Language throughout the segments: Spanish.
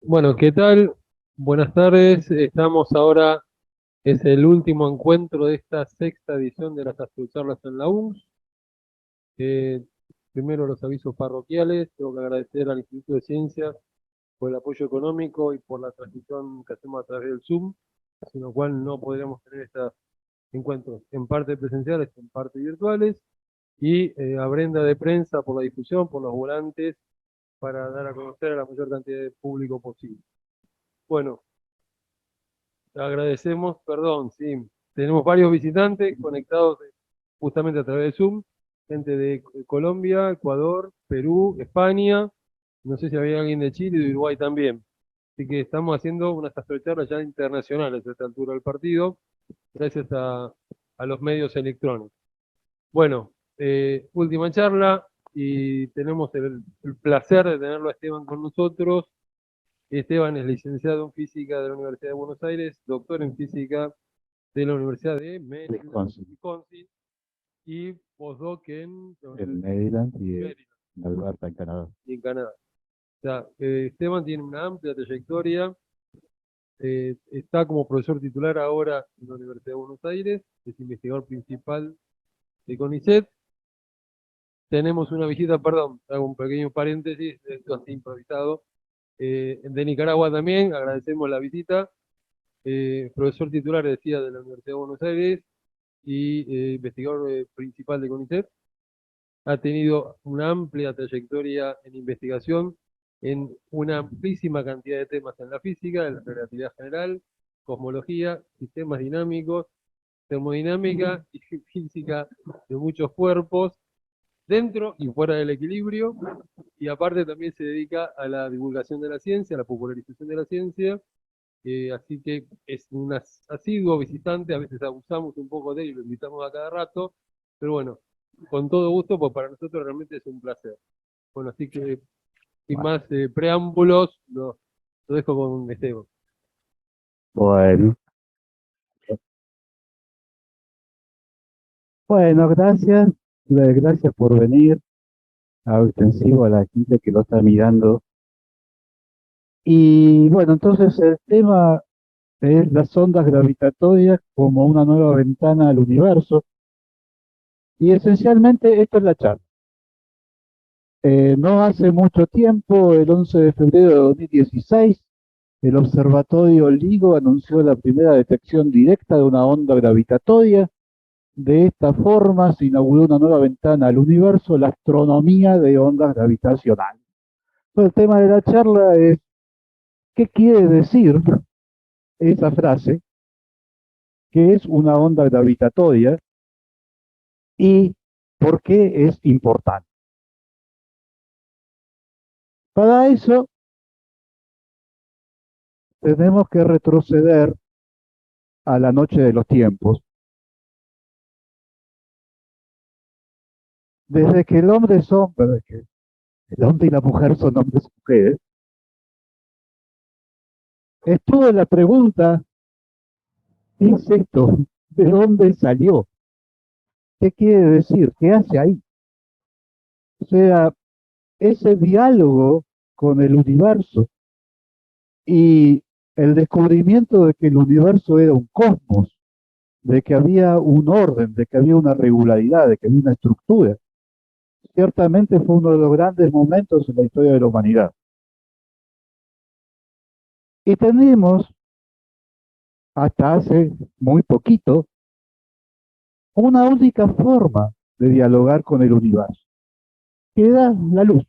Bueno, ¿qué tal? Buenas tardes. Estamos ahora, es el último encuentro de esta sexta edición de las Astrocharlas en la UNS. Eh, Primero los avisos parroquiales. Tengo que agradecer al Instituto de Ciencias por el apoyo económico y por la transmisión que hacemos a través del Zoom, sin lo cual no podríamos tener estos encuentros en parte presenciales, en parte virtuales. Y a Brenda de Prensa por la difusión, por los volantes, para dar a conocer a la mayor cantidad de público posible. Bueno, agradecemos, perdón, sí. Tenemos varios visitantes conectados justamente a través de Zoom, gente de Colombia, Ecuador, Perú, España, no sé si había alguien de Chile y de Uruguay también. Así que estamos haciendo unas astrocharlas ya internacionales a esta altura del partido, gracias a los medios electrónicos. Bueno, última charla y tenemos el placer de tenerlo a Esteban con nosotros. Esteban es licenciado en física de la Universidad de Buenos Aires, doctor en física de la Universidad de Maryland, Wisconsin, Wisconsin, y postdoc en Maryland y en Maryland Alberta, en Canadá. y en Canadá. O sea, Esteban tiene una amplia trayectoria, está como profesor titular ahora en la Universidad de Buenos Aires, es investigador principal de CONICET. Tenemos una visita, perdón, hago un pequeño paréntesis, esto así improvisado, de Nicaragua también, agradecemos la visita. Profesor titular, decía, de la Universidad de Buenos Aires y investigador principal de CONICET. Ha tenido una amplia trayectoria en investigación en una amplísima cantidad de temas en la física, en la relatividad general, cosmología, sistemas dinámicos, termodinámica y física de muchos cuerpos, dentro y fuera del equilibrio, y aparte también se dedica a la divulgación de la ciencia, a la popularización de la ciencia, así que es un asiduo visitante, a veces abusamos un poco de él y lo invitamos a cada rato, pero bueno, con todo gusto, pues para nosotros realmente es un placer. Bueno, así que sin Bueno, más preámbulos, lo dejo con Esteban. bueno, bueno, gracias, gracias por venir, a extensivo a la gente que lo está mirando. Y bueno, entonces el tema es las ondas gravitatorias como una nueva ventana al universo. Y esencialmente esto es la charla. No hace mucho tiempo, el 11 de febrero de 2016, el observatorio LIGO anunció la primera detección directa de una onda gravitatoria. De esta forma se inauguró una nueva ventana al universo, la astronomía de ondas gravitacionales. Entonces, el tema de la charla es, ¿qué quiere decir esa frase? ¿Qué es una onda gravitatoria? ¿Y por qué es importante? Para eso tenemos que retroceder a la noche de los tiempos. Desde que el hombre es hombre, desde que el hombre y la mujer son hombres y mujeres, estuvo la pregunta, ¿qué es esto? ¿De dónde salió? ¿Qué quiere decir? ¿Qué hace ahí? O sea, ese diálogo con el universo y el descubrimiento de que el universo era un cosmos, de que había un orden, de que había una regularidad, de que había una estructura, ciertamente fue uno de los grandes momentos en la historia de la humanidad. Y tenemos, hasta hace muy poquito, una única forma de dialogar con el universo, que era la luz.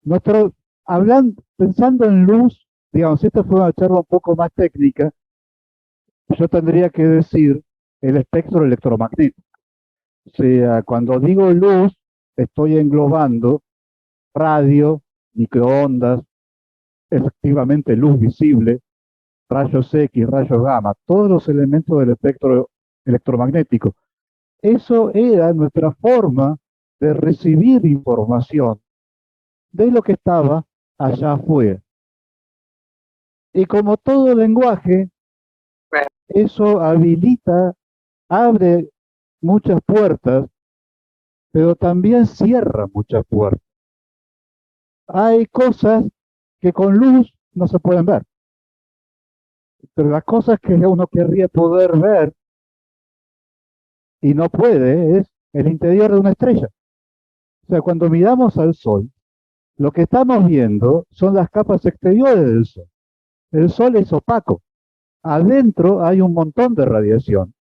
Nuestro, hablando, pensando en luz, digamos, esta fue una charla un poco más técnica, yo tendría que decir el espectro electromagnético. O sea, cuando digo luz, estoy englobando radio, microondas, efectivamente luz visible, rayos X, rayos gamma, todos los elementos del espectro electromagnético. Eso era nuestra forma de recibir información de lo que estaba allá afuera. Y como todo lenguaje, eso habilita, abre muchas puertas, pero también cierra muchas puertas. Hay cosas que con luz no se pueden ver. Pero las cosas que uno querría poder ver y no puede es el interior de una estrella. O sea, cuando miramos al Sol, lo que estamos viendo son las capas exteriores del Sol. El Sol es opaco. Adentro hay un montón de radiación,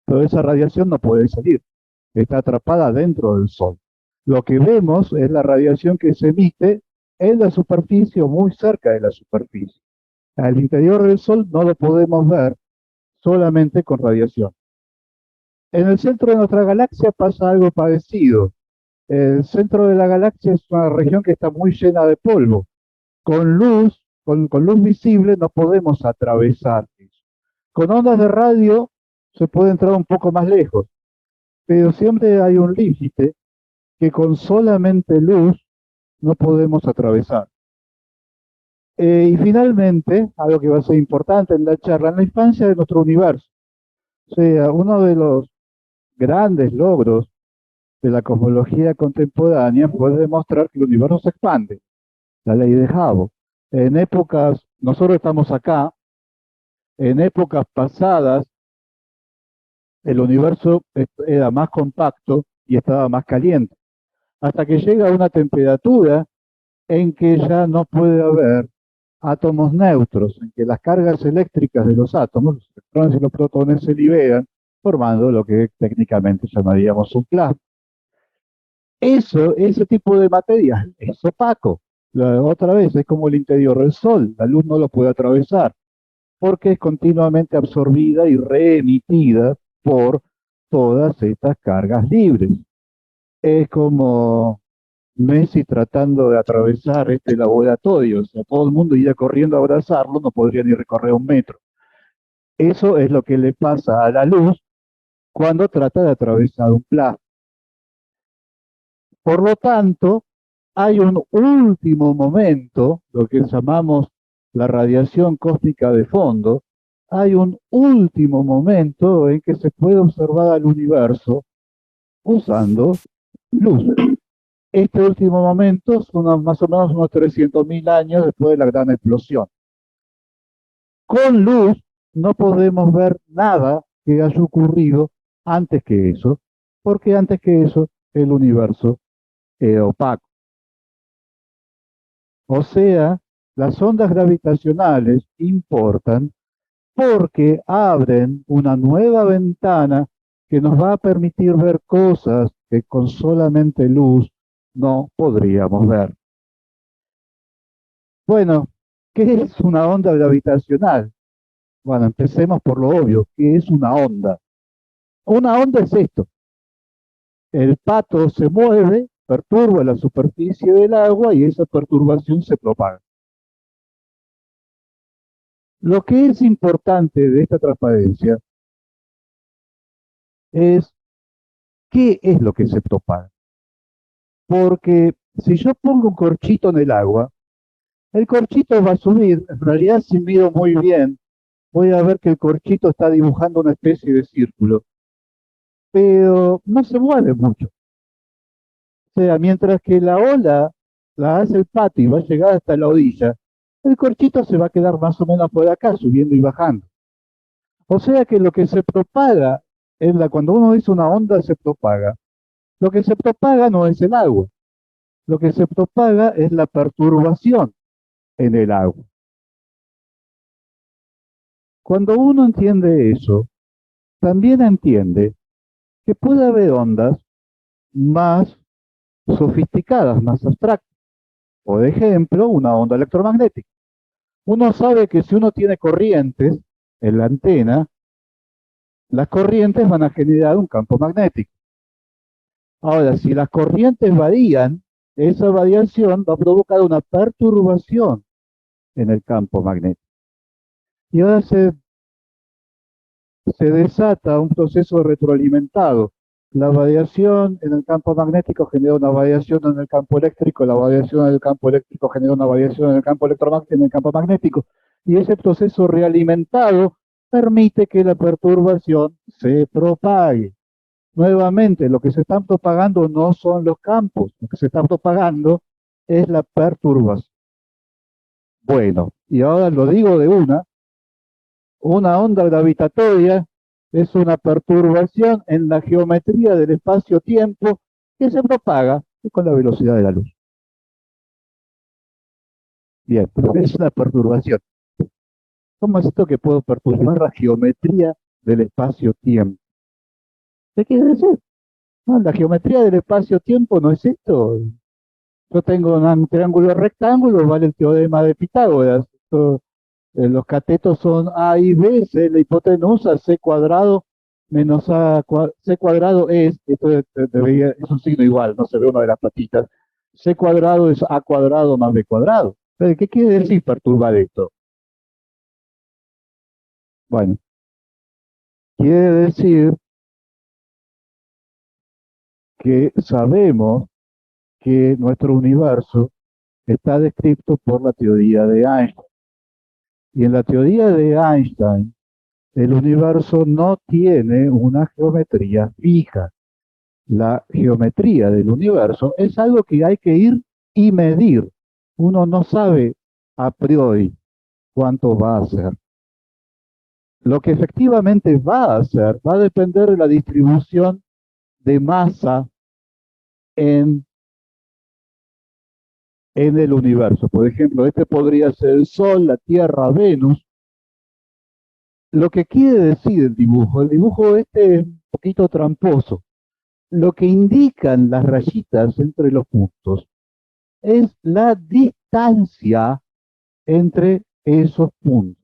pero esa radiación no puede salir. Está atrapada dentro del Sol. Lo que vemos es la radiación que se emite en la superficie o muy cerca de la superficie. Al interior del Sol no lo podemos ver solamente con radiación. En el centro de nuestra galaxia pasa algo parecido. El centro de la galaxia es una región que está muy llena de polvo. Con luz, con luz visible no podemos atravesar eso. Con ondas de radio se puede entrar un poco más lejos, pero siempre hay un límite que con solamente luz no podemos atravesar. Y finalmente, algo que va a ser importante en la charla, en la infancia de nuestro universo. O sea, uno de los grandes logros de la cosmología contemporánea fue demostrar que el universo se expande, la ley de Hubble. En épocas, nosotros estamos acá, en épocas pasadas, el universo era más compacto y estaba más caliente, hasta que llega a una temperatura en que ya no puede haber átomos neutros, en que las cargas eléctricas de los átomos, los electrones y los protones, se liberan, formando lo que técnicamente llamaríamos un plasma. Ese tipo de material es opaco. Otra vez, es como el interior del Sol, la luz no lo puede atravesar, porque es continuamente absorbida y reemitida por todas estas cargas libres. Es como Messi tratando de atravesar este laboratorio, o sea, todo el mundo iría corriendo a abrazarlo, no podría ni recorrer un metro. Eso es lo que le pasa a la luz cuando trata de atravesar un plasma. Por lo tanto, hay un último momento, lo que llamamos la radiación cósmica de fondo, hay un último momento en que se puede observar al universo usando luz. Este último momento son más o menos unos 300.000 años después de la gran explosión. Con luz no podemos ver nada que haya ocurrido antes que eso, porque antes que eso el universo era opaco. O sea, las ondas gravitacionales importan porque abren una nueva ventana que nos va a permitir ver cosas que con solamente luz no podríamos ver. Bueno, ¿qué es una onda gravitacional? Bueno, empecemos por lo obvio. ¿Qué es una onda? Una onda es esto. El pato se mueve, perturba la superficie del agua y esa perturbación se propaga. Lo que es importante de esta transparencia es qué es lo que se propaga. Porque si yo pongo un corchito en el agua, el corchito va a subir. En realidad, si miro muy bien, voy a ver que el corchito está dibujando una especie de círculo, pero no se mueve mucho. O sea, mientras que la ola la hace el pato y va a llegar hasta la orilla, el corchito se va a quedar más o menos por acá, subiendo y bajando. O sea que lo que se propaga, cuando uno dice una onda se propaga, lo que se propaga no es el agua, lo que se propaga es la perturbación en el agua. Cuando uno entiende eso, también entiende que puede haber ondas más sofisticadas, más abstractas. Por ejemplo, una onda electromagnética. Uno sabe que si uno tiene corrientes en la antena, las corrientes van a generar un campo magnético. Ahora, si las corrientes varían, esa variación va a provocar una perturbación en el campo magnético. Y ahora se desata un proceso retroalimentado. La variación en el campo magnético genera una variación en el campo eléctrico, la variación en el campo eléctrico genera una variación en el campo electromagnético, en el campo magnético, y ese proceso realimentado permite que la perturbación se propague. Nuevamente, lo que se están propagando no son los campos, lo que se está propagando es la perturbación. Bueno, y ahora lo digo de una onda gravitatoria es una perturbación en la geometría del espacio-tiempo que se propaga con la velocidad de la luz. Bien, es una perturbación. ¿Cómo es esto que puedo perturbar la geometría del espacio-tiempo? ¿Qué quiere decir? No, la geometría del espacio-tiempo no es esto. Yo tengo un triángulo rectángulo, vale el teorema de Pitágoras. Los catetos son A y B, C la hipotenusa, C cuadrado menos C cuadrado esto es un signo igual, no se ve una de las patitas. C cuadrado es A cuadrado más B cuadrado. Pero, ¿qué quiere decir perturbar esto? Bueno, quiere decir que sabemos que nuestro universo está descrito por la teoría de Einstein. Y en la teoría de Einstein, el universo no tiene una geometría fija. La geometría del universo es algo que hay que ir y medir. Uno no sabe a priori cuánto va a ser. Lo que efectivamente va a ser va a depender de la distribución de masa en el universo. Por ejemplo, este podría ser el Sol, la Tierra, Venus. Lo que quiere decir el dibujo este es un poquito tramposo. Lo que indican las rayitas entre los puntos es la distancia entre esos puntos.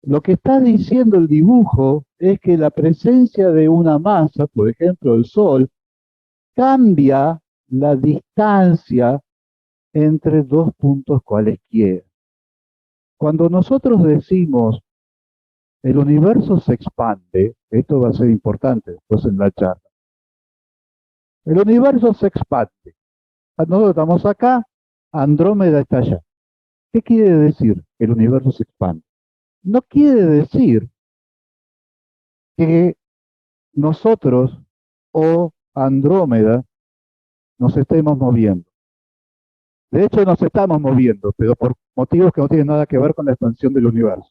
Lo que está diciendo el dibujo es que la presencia de una masa, por ejemplo el Sol, cambia la distancia entre dos puntos cualesquiera. Cuando nosotros decimos el universo se expande, esto va a ser importante después en la charla. El universo se expande. Nosotros estamos acá, Andrómeda está allá. ¿Qué quiere decir que el universo se expande? No quiere decir que nosotros o Andrómeda nos estemos moviendo. De hecho, nos estamos moviendo, pero por motivos que no tienen nada que ver con la expansión del universo.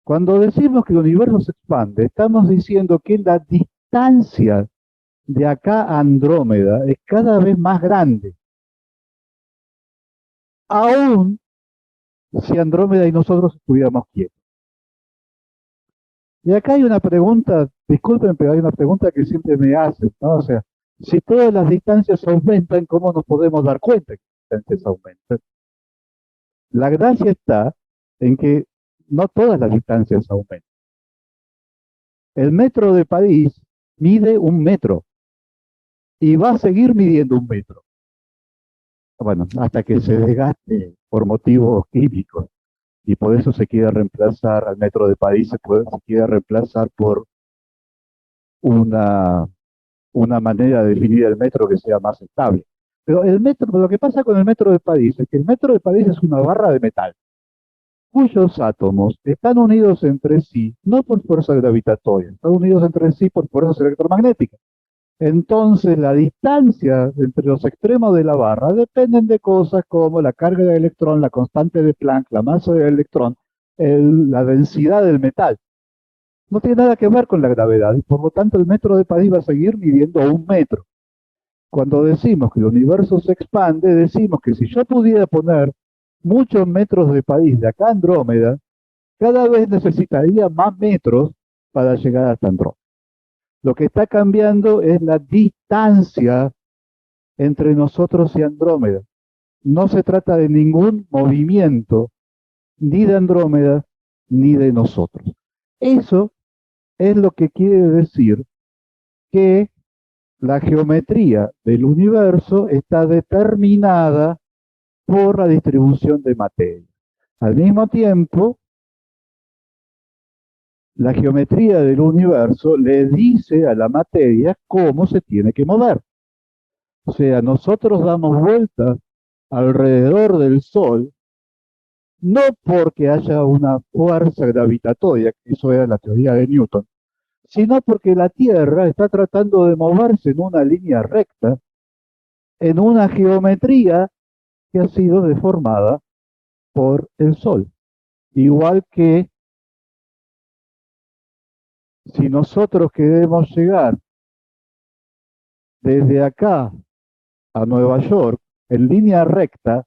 Cuando decimos que el universo se expande, estamos diciendo que la distancia de acá a Andrómeda es cada vez más grande. Aún si Andrómeda y nosotros estuviéramos quietos. Y acá hay una pregunta, disculpen, pero hay una pregunta que siempre me hacen, ¿no? O sea, si todas las distancias aumentan, ¿cómo nos podemos dar cuenta que las distancias aumentan? La gracia está en que no todas las distancias aumentan. El metro de París mide 1 metro y va a seguir midiendo 1 metro. Bueno, hasta que se desgaste por motivos químicos. Y por eso se quiere reemplazar al metro de París, se quiere reemplazar por una manera de definir el metro que sea más estable. Pero el metro, lo que pasa con el metro de París es que el metro de París es una barra de metal, cuyos átomos están unidos entre sí, no por fuerza gravitatoria, están unidos entre sí por fuerzas electromagnéticas. Entonces, la distancia entre los extremos de la barra dependen de cosas como la carga del electrón, la constante de Planck, la masa del electrón, la densidad del metal. No tiene nada que ver con la gravedad y por lo tanto el metro de París va a seguir midiendo 1 metro. Cuando decimos que el universo se expande, decimos que si yo pudiera poner muchos metros de París de acá a Andrómeda, cada vez necesitaría más metros para llegar hasta Andrómeda. Lo que está cambiando es la distancia entre nosotros y Andrómeda. No se trata de ningún movimiento, ni de Andrómeda, ni de nosotros. Eso es lo que quiere decir que la geometría del universo está determinada por la distribución de materia. Al mismo tiempo, la geometría del universo le dice a la materia cómo se tiene que mover. O sea, nosotros damos vueltas alrededor del Sol, no porque haya una fuerza gravitatoria, que eso era la teoría de Newton, sino porque la Tierra está tratando de moverse en una línea recta, en una geometría que ha sido deformada por el Sol. Igual que si nosotros queremos llegar desde acá a Nueva York en línea recta,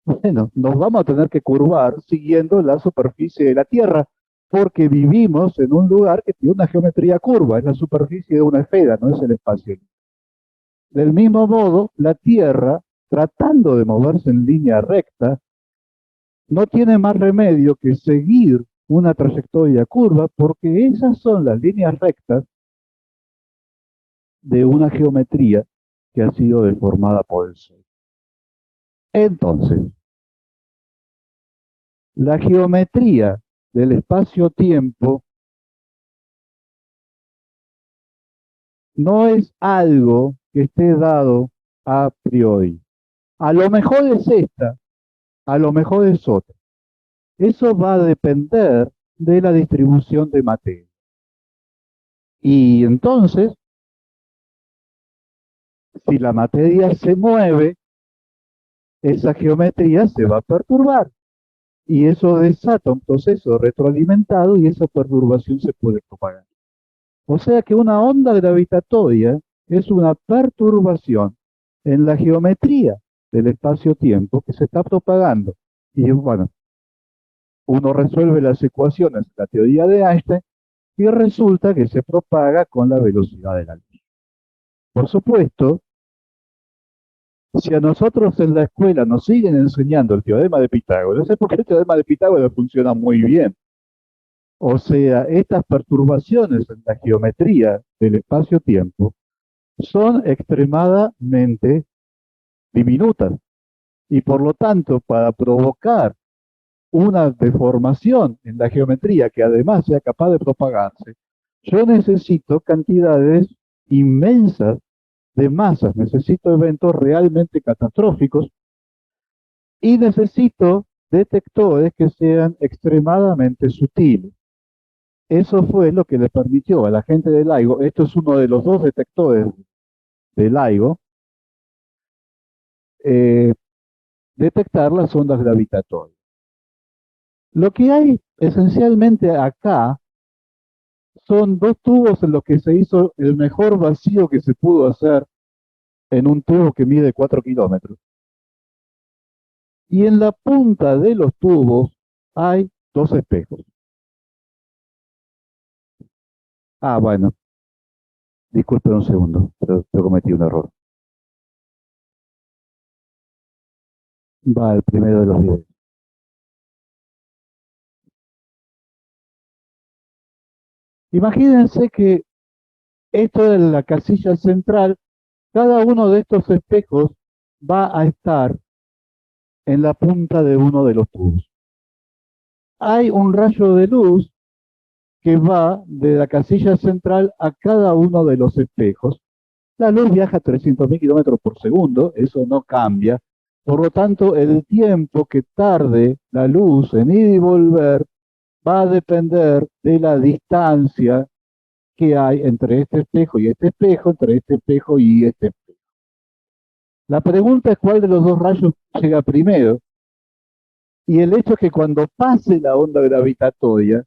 bueno, nos vamos a tener que curvar siguiendo la superficie de la Tierra, porque vivimos en un lugar que tiene una geometría curva, es la superficie de una esfera, no es el espacio. Del mismo modo, la Tierra, tratando de moverse en línea recta, no tiene más remedio que seguir una trayectoria curva, porque esas son las líneas rectas de una geometría que ha sido deformada por el Sol. Entonces, la geometría del espacio-tiempo no es algo que esté dado a priori. A lo mejor es esta, a lo mejor es otra. Eso va a depender de la distribución de materia. Y entonces, si la materia se mueve, esa geometría se va a perturbar. Y eso desata un proceso retroalimentado y esa perturbación se puede propagar. O sea que una onda gravitatoria es una perturbación en la geometría del espacio-tiempo que se está propagando. Y bueno, uno resuelve las ecuaciones de la teoría de Einstein y resulta que se propaga con la velocidad de la luz. Por supuesto, si a nosotros en la escuela nos siguen enseñando el teorema de Pitágoras, es porque el teorema de Pitágoras funciona muy bien. O sea, estas perturbaciones en la geometría del espacio-tiempo son extremadamente diminutas y por lo tanto para provocar una deformación en la geometría que además sea capaz de propagarse, yo necesito cantidades inmensas de masas, necesito eventos realmente catastróficos y necesito detectores que sean extremadamente sutiles. Eso fue lo que le permitió a la gente de LIGO, esto es uno de los dos detectores de LIGO, detectar las ondas gravitatorias. Lo que hay esencialmente acá son dos tubos en los que se hizo el mejor vacío que se pudo hacer en un tubo que mide 4 kilómetros. Y en la punta de los tubos hay dos espejos. Ah, bueno, disculpen un segundo, pero yo cometí un error. Va el primero de los videos. Imagínense que esto es la casilla central. Cada uno de estos espejos va a estar en la punta de uno de los tubos. Hay un rayo de luz que va de la casilla central a cada uno de los espejos. La luz viaja a 300.000 kilómetros por segundo, eso no cambia. Por lo tanto, el tiempo que tarde la luz en ir y volver va a depender de la distancia que hay entre este espejo y este espejo, entre este espejo y este espejo. La pregunta es cuál de los dos rayos llega primero. Y el hecho es que cuando pase la onda gravitatoria,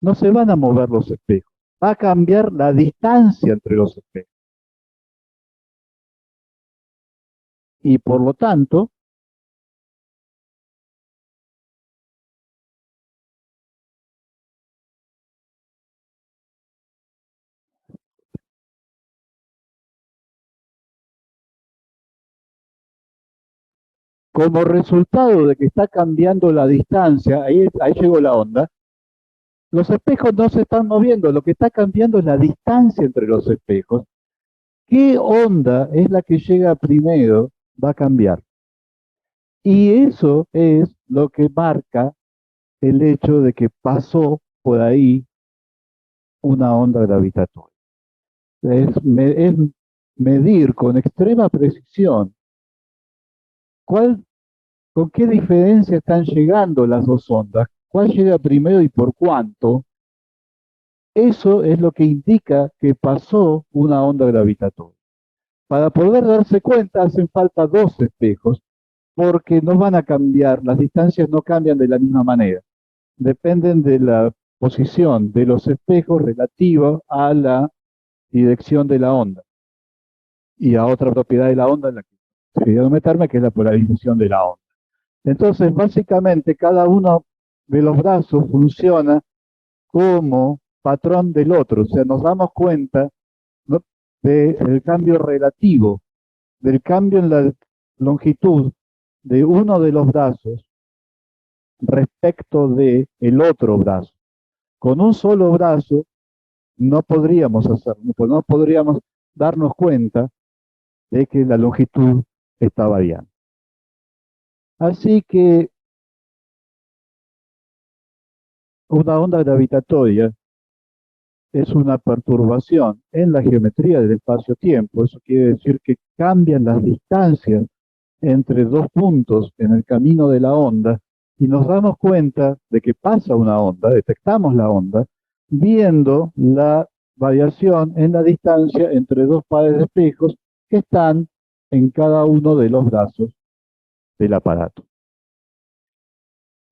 no se van a mover los espejos. Va a cambiar la distancia entre los espejos. Y por lo tanto, como resultado de que está cambiando la distancia, ahí llegó la onda, los espejos no se están moviendo, lo que está cambiando es la distancia entre los espejos. ¿Qué onda es la que llega primero? Va a cambiar. Y eso es lo que marca el hecho de que pasó por ahí una onda gravitatoria. Es medir con extrema precisión con qué diferencia están llegando las dos ondas, cuál llega primero y por cuánto. Eso es lo que indica que pasó una onda gravitatoria. Para poder darse cuenta hacen falta dos espejos porque no van a cambiar, las distancias no cambian de la misma manera. Dependen de la posición de los espejos relativa a la dirección de la onda y a otra propiedad de la onda en la que quería meterme, que es la polarización de la onda. Entonces, básicamente, cada uno de los brazos funciona como patrón del otro, o sea, nos damos cuenta, ¿no?, del cambio relativo, del cambio en la longitud de uno de los brazos respecto de el otro brazo. Con un solo brazo no podríamos hacerlo, no podríamos darnos cuenta de que la longitud está variando. Así que una onda gravitatoria es una perturbación en la geometría del espacio-tiempo. Eso quiere decir que cambian las distancias entre dos puntos en el camino de la onda y nos damos cuenta de que pasa una onda, detectamos la onda, viendo la variación en la distancia entre dos pares de espejos que están en cada uno de los brazos del aparato.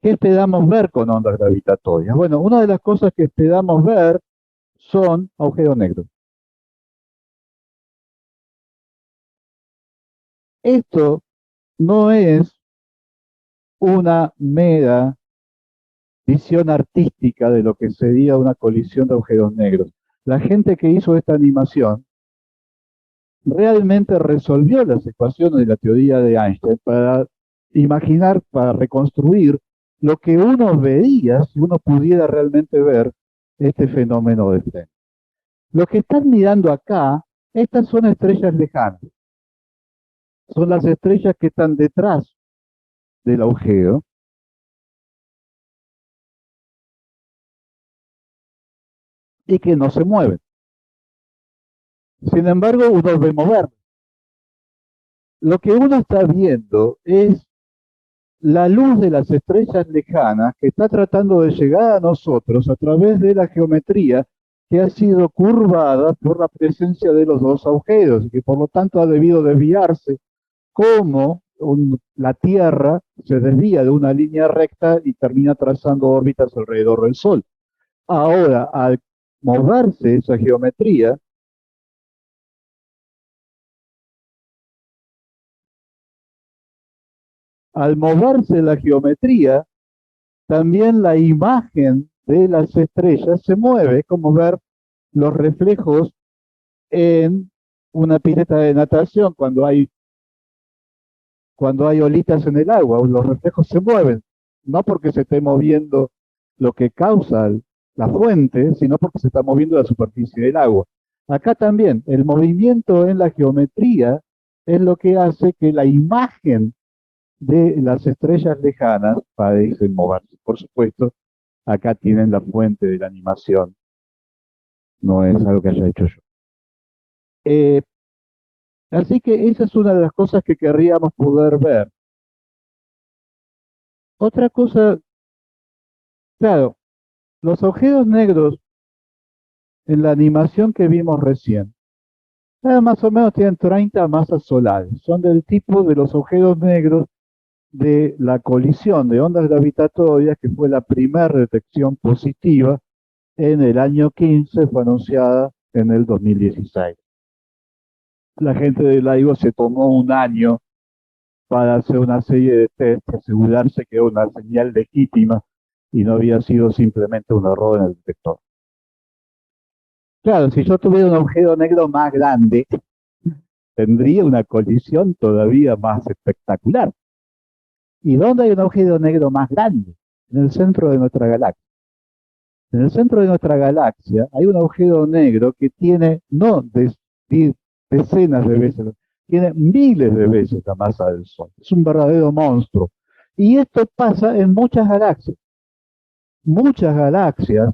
¿Qué esperamos ver con ondas gravitatorias? Bueno, una de las cosas que esperamos ver son agujeros negros. Esto no es una mera visión artística de lo que sería una colisión de agujeros negros. La gente que hizo esta animación realmente resolvió las ecuaciones de la teoría de Einstein para imaginar, para reconstruir lo que uno veía si uno pudiera realmente ver este fenómeno de Fresnel. Lo que están mirando acá, estas son estrellas lejanas. Son las estrellas que están detrás del agujero. Y que no se mueven. Sin embargo, uno ve mover. Lo que uno está viendo es la luz de las estrellas lejanas que está tratando de llegar a nosotros a través de la geometría que ha sido curvada por la presencia de los dos agujeros y que por lo tanto ha debido desviarse como la Tierra se desvía de una línea recta y termina trazando órbitas alrededor del Sol. Ahora, al moverse esa geometría, al moverse la geometría, también la imagen de las estrellas se mueve, como ver los reflejos en una pileta de natación cuando hay olitas en el agua, los reflejos se mueven, no porque se esté moviendo lo que causa la fuente, sino porque se está moviendo la superficie del agua. Acá también, el movimiento en la geometría es lo que hace que la imagen de las estrellas lejanas parecen moverse. Por supuesto, acá tienen la fuente de la animación, no es algo que haya hecho yo. Así que esa es una de las cosas que querríamos poder ver. Otra cosa, claro, los agujeros negros en la animación que vimos recién, más o menos tienen 30 masas solares. Son del tipo de los agujeros negros de la colisión de ondas gravitatorias, que fue la primera detección positiva en el año 15, fue anunciada en el 2016. La gente de LIGO se tomó un año para hacer una serie de test, asegurarse que era una señal legítima y no había sido simplemente un error en el detector. Claro, si yo tuviera un agujero negro más grande, tendría una colisión todavía más espectacular. ¿Y dónde hay un agujero negro más grande? En el centro de nuestra galaxia. En el centro de nuestra galaxia hay un agujero negro que tiene no decenas de veces, tiene miles de veces la masa del Sol. Es un verdadero monstruo. Y esto pasa en muchas galaxias. Muchas galaxias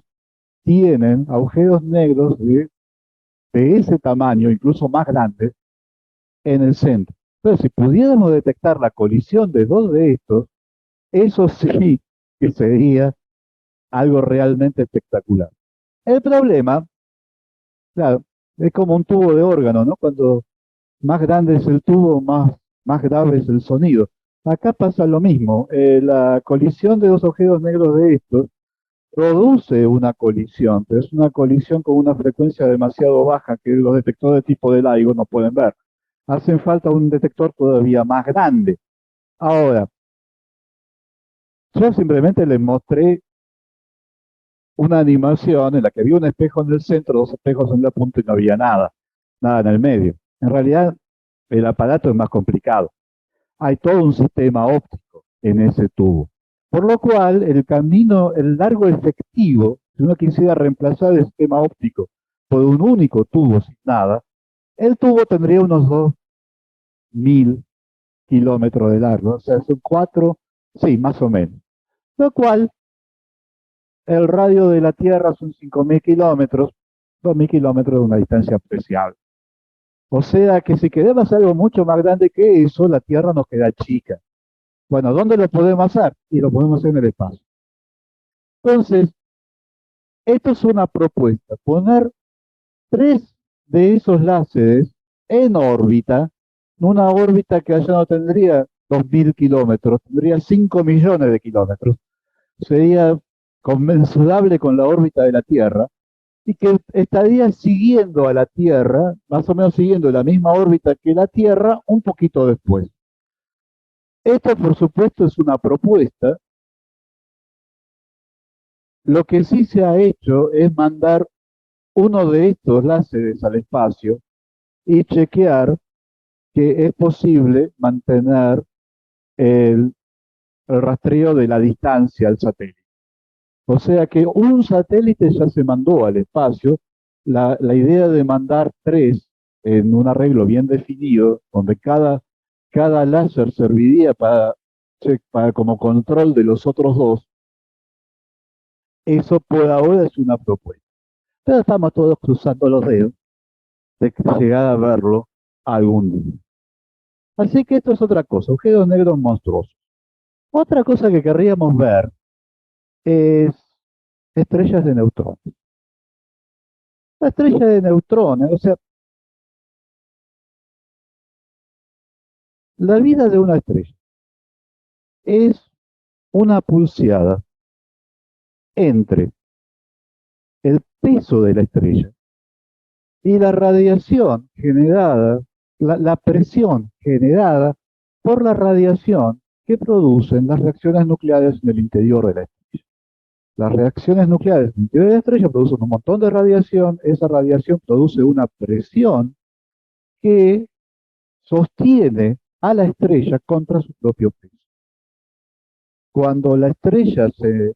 tienen agujeros negros de ese tamaño, incluso más grandes, en el centro. Entonces, si pudiéramos detectar la colisión de dos de estos, eso sí que sería algo realmente espectacular. El problema, claro, es como un tubo de órgano, ¿no? Cuando más grande es el tubo, más grave es el sonido. Acá pasa lo mismo. La colisión de dos agujeros negros de estos produce una colisión, pero es una colisión con una frecuencia demasiado baja que los detectores de tipo de LIGO no pueden ver. Hacen falta un detector todavía más grande. Ahora, yo simplemente les mostré una animación en la que había un espejo en el centro, dos espejos en la punta y no había nada, nada en el medio. En realidad, el aparato es más complicado. Hay todo un sistema óptico en ese tubo. Por lo cual, el camino, el largo efectivo, si uno quisiera reemplazar el sistema óptico por un único tubo sin nada, el tubo tendría unos 2000 kilómetros de largo, o sea, son 4, sí, más o menos. Lo cual, el radio de la Tierra son 5000 kilómetros, 2000 kilómetros de una distancia apreciable. O sea que si queremos algo mucho más grande que eso, la Tierra nos queda chica. Bueno, ¿dónde lo podemos hacer? Y lo podemos hacer en el espacio. Entonces, esto es una propuesta, poner 3 de esos láseres en órbita, una órbita que allá no tendría 2000 kilómetros, tendría 5 millones de kilómetros, sería conmensurable con la órbita de la Tierra, y que estaría siguiendo a la Tierra, más o menos siguiendo la misma órbita que la Tierra, un poquito después. Esto, por supuesto, es una propuesta. Lo que sí se ha hecho es mandar uno de estos láseres al espacio y chequear que es posible mantener el rastreo de la distancia al satélite. O sea que un satélite ya se mandó al espacio. La idea de mandar 3 en un arreglo bien definido, donde cada láser serviría para como control de los otros dos, eso por ahora es una propuesta. Pero estamos todos cruzando los dedos de que llegar a verlo algún día. Así que esto es otra cosa, agujeros negros monstruosos. Otra cosa que querríamos ver es estrellas de neutrones. La estrella de neutrones, o sea, la vida de una estrella es una pulseada entre el peso de la estrella y la radiación generada, la presión generada por la radiación que producen las reacciones nucleares en el interior de la estrella. Las reacciones nucleares en el interior de la estrella producen un montón de radiación, esa radiación produce una presión que sostiene a la estrella contra su propio peso. Cuando la estrella se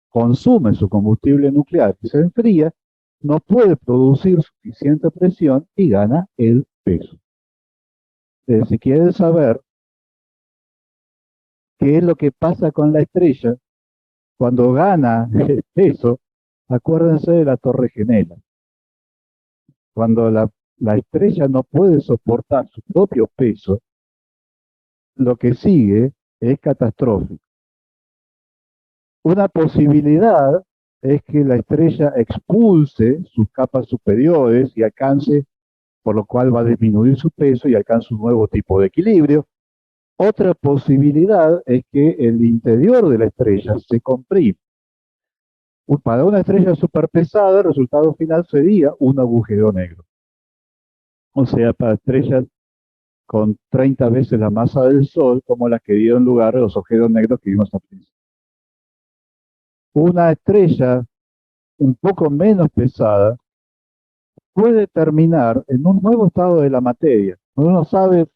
consume su combustible nuclear y se enfría, no puede producir suficiente presión y gana el peso. Si quieren saber qué es lo que pasa con la estrella cuando gana el peso, acuérdense de la Torre Gemela. Cuando la estrella no puede soportar su propio peso, lo que sigue es catastrófico. Una posibilidad es que la estrella expulse sus capas superiores y alcance, por lo cual va a disminuir su peso y alcance un nuevo tipo de equilibrio. Otra posibilidad es que el interior de la estrella se comprime. Para una estrella superpesada, el resultado final sería un agujero negro. O sea, para estrellas con 30 veces la masa del Sol, como las que dieron lugar a los agujeros negros que vimos al principio. Una estrella un poco menos pesada puede terminar en un nuevo estado de la materia. Uno sabe,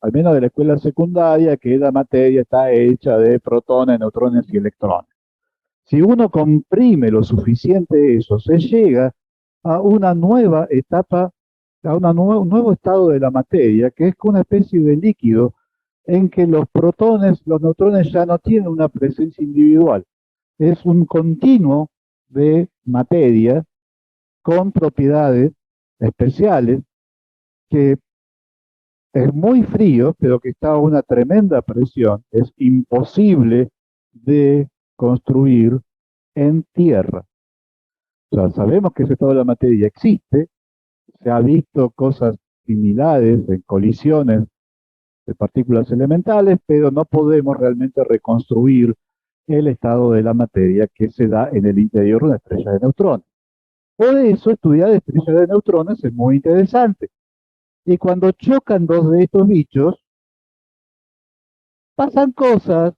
al menos de la escuela secundaria, que la materia está hecha de protones, neutrones y electrones. Si uno comprime lo suficiente eso, se llega a una nueva etapa, a un nuevo estado de la materia, que es una especie de líquido en que los protones, los neutrones ya no tienen una presencia individual. Es un continuo de materia con propiedades especiales que es muy frío, pero que está a una tremenda presión. Es imposible de construir en tierra. O sea, sabemos que ese estado de la materia existe, se ha visto cosas similares en colisiones de partículas elementales, pero no podemos realmente reconstruir el estado de la materia que se da en el interior de una estrella de neutrones. Por eso estudiar estrellas de neutrones es muy interesante. Y cuando chocan dos de estos bichos, pasan cosas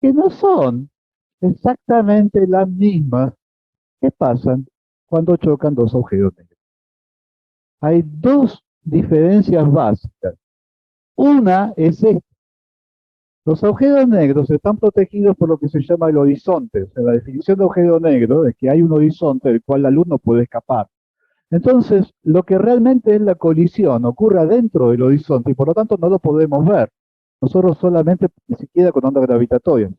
que no son exactamente las mismas que pasan cuando chocan dos agujeros negros. Hay dos diferencias básicas. Una es esta. Los agujeros negros están protegidos por lo que se llama el horizonte. O sea, la definición de agujero negro es que hay un horizonte del cual la luz no puede escapar. Entonces, lo que realmente es la colisión ocurre dentro del horizonte y por lo tanto no lo podemos ver. Nosotros solamente, ni siquiera con ondas gravitatorias,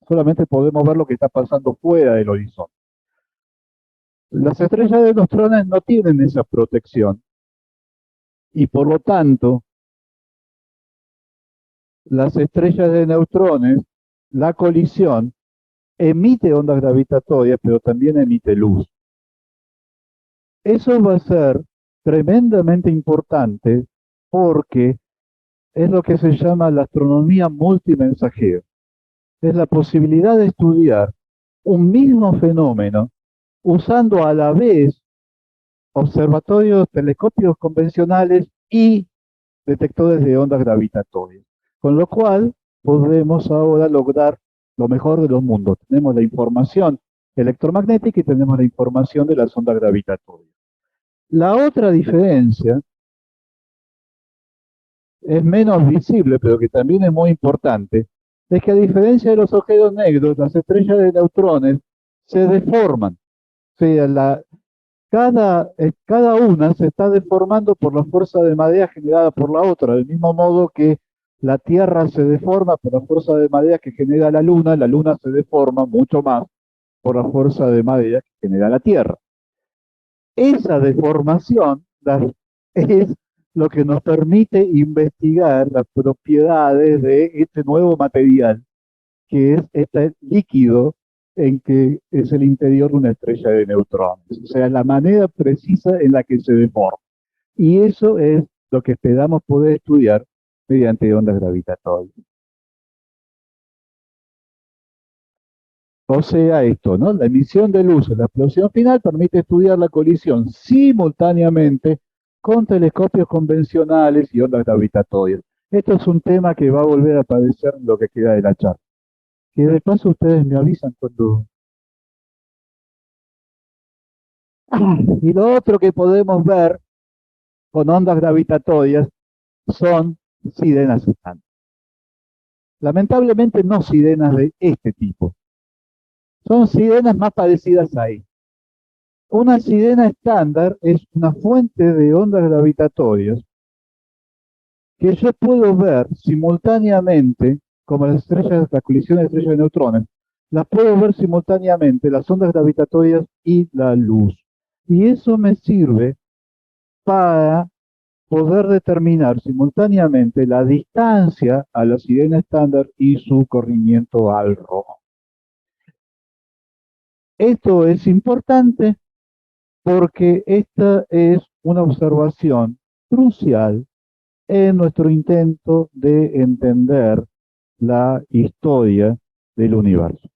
solamente podemos ver lo que está pasando fuera del horizonte. Las estrellas de neutrones no tienen esa protección y por lo tanto, las estrellas de neutrones, la colisión, emite ondas gravitatorias, pero también emite luz. Eso va a ser tremendamente importante porque es lo que se llama la astronomía multimensajera. Es la posibilidad de estudiar un mismo fenómeno usando a la vez observatorios, telescopios convencionales y detectores de ondas gravitatorias. Con lo cual podemos ahora lograr lo mejor de los mundos. Tenemos la información electromagnética y tenemos la información de las ondas gravitatorias. La otra diferencia es menos visible, pero que también es muy importante, es que a diferencia de los agujeros negros, las estrellas de neutrones se deforman. O sea, cada una se está deformando por la fuerza de marea generada por la otra, del mismo modo que la Tierra se deforma por la fuerza de marea que genera la Luna se deforma mucho más por la fuerza de marea que genera la Tierra. Esa deformación es lo que nos permite investigar las propiedades de este nuevo material, que es este líquido en que es el interior de una estrella de neutrones. O sea, la manera precisa en la que se deforma. Y eso es lo que esperamos poder estudiar mediante ondas gravitatorias. O sea, esto, ¿no? La emisión de luz en la explosión final permite estudiar la colisión simultáneamente con telescopios convencionales y ondas gravitatorias. Esto es un tema que va a volver a aparecer en lo que queda de la charla. Que de paso ustedes me avisan cuando... Y lo otro que podemos ver con ondas gravitatorias son sirenas estándar. Lamentablemente no sirenas de este tipo. Son sirenas más parecidas a esto. Una sirena estándar es una fuente de ondas gravitatorias que yo puedo ver simultáneamente, como las estrellas, la colisión de estrellas de neutrones, las puedo ver simultáneamente, las ondas gravitatorias y la luz. Y eso me sirve para poder determinar simultáneamente la distancia a la sirena estándar y su corrimiento al rojo. Esto es importante porque esta es una observación crucial en nuestro intento de entender la historia del universo.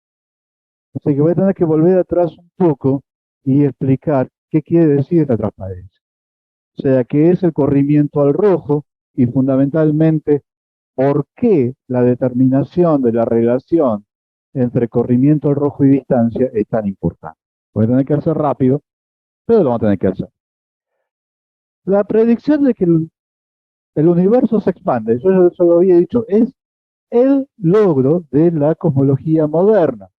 Así que voy a tener que volver atrás un poco y explicar qué quiere decir esta transparencia. O sea, qué es el corrimiento al rojo y fundamentalmente por qué la determinación de la relación entre corrimiento al rojo y distancia es tan importante. Voy a tener que hacer rápido, pero lo vamos a tener que hacer. La predicción de que el universo se expande, yo ya lo había dicho, es el logro de la cosmología moderna.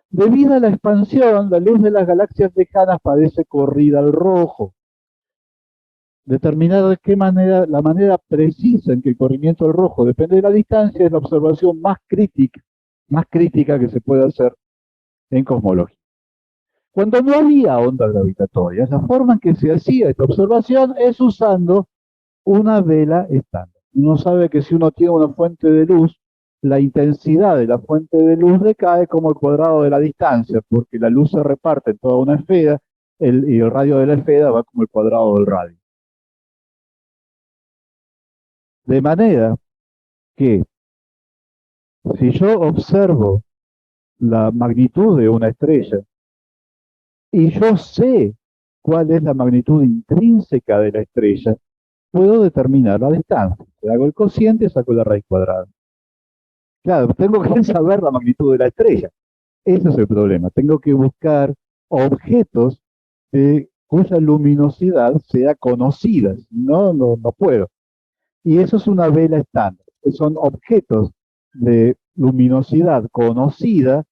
Debido a la expansión, la luz de las galaxias lejanas parece corrida al rojo. Determinar de qué manera, la manera precisa en que el corrimiento al rojo depende de la distancia es la observación más crítica que se puede hacer en cosmología. Cuando no había ondas gravitatorias, la forma en que se hacía esta observación es usando una vela estándar. Uno sabe que si uno tiene una fuente de luz, la intensidad de la fuente de luz decae como el cuadrado de la distancia, porque la luz se reparte en toda una esfera y el radio de la esfera va como el cuadrado del radio. De manera que si yo observo la magnitud de una estrella y yo sé cuál es la magnitud intrínseca de la estrella, puedo determinar la distancia. Le hago el cociente y saco la raíz cuadrada. Claro, tengo que saber la magnitud de la estrella. Ese es el problema. Tengo que buscar objetos cuya luminosidad sea conocida. No puedo. Y eso es una vela estándar. Son objetos de luminosidad conocida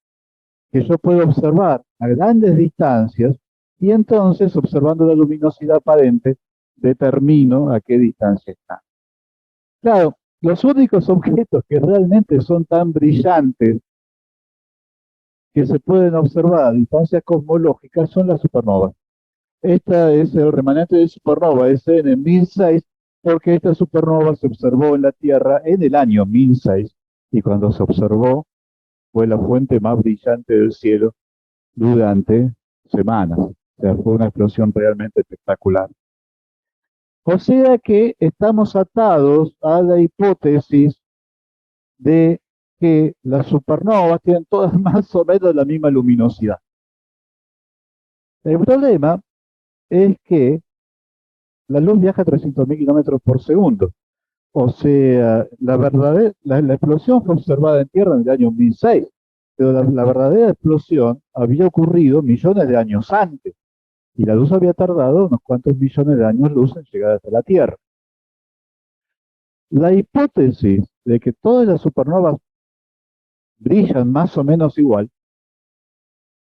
que yo puedo observar a grandes distancias y entonces, observando la luminosidad aparente, determino a qué distancia está. Claro, los únicos objetos que realmente son tan brillantes que se pueden observar a distancias cosmológicas son las supernovas. Esta es el remanente de supernova SN 1006, porque esta supernova se observó en la Tierra en el año 1006, y cuando se observó fue la fuente más brillante del cielo durante semanas. O sea, fue una explosión realmente espectacular. O sea que estamos atados a la hipótesis de que las supernovas tienen todas más o menos la misma luminosidad. El problema es que la luz viaja a 300.000 kilómetros por segundo. O sea, la explosión fue observada en Tierra en el año 1006, pero la verdadera explosión había ocurrido millones de años antes, y la luz había tardado unos cuantos millones de años luz en llegar hasta la Tierra. La hipótesis de que todas las supernovas brillan más o menos igual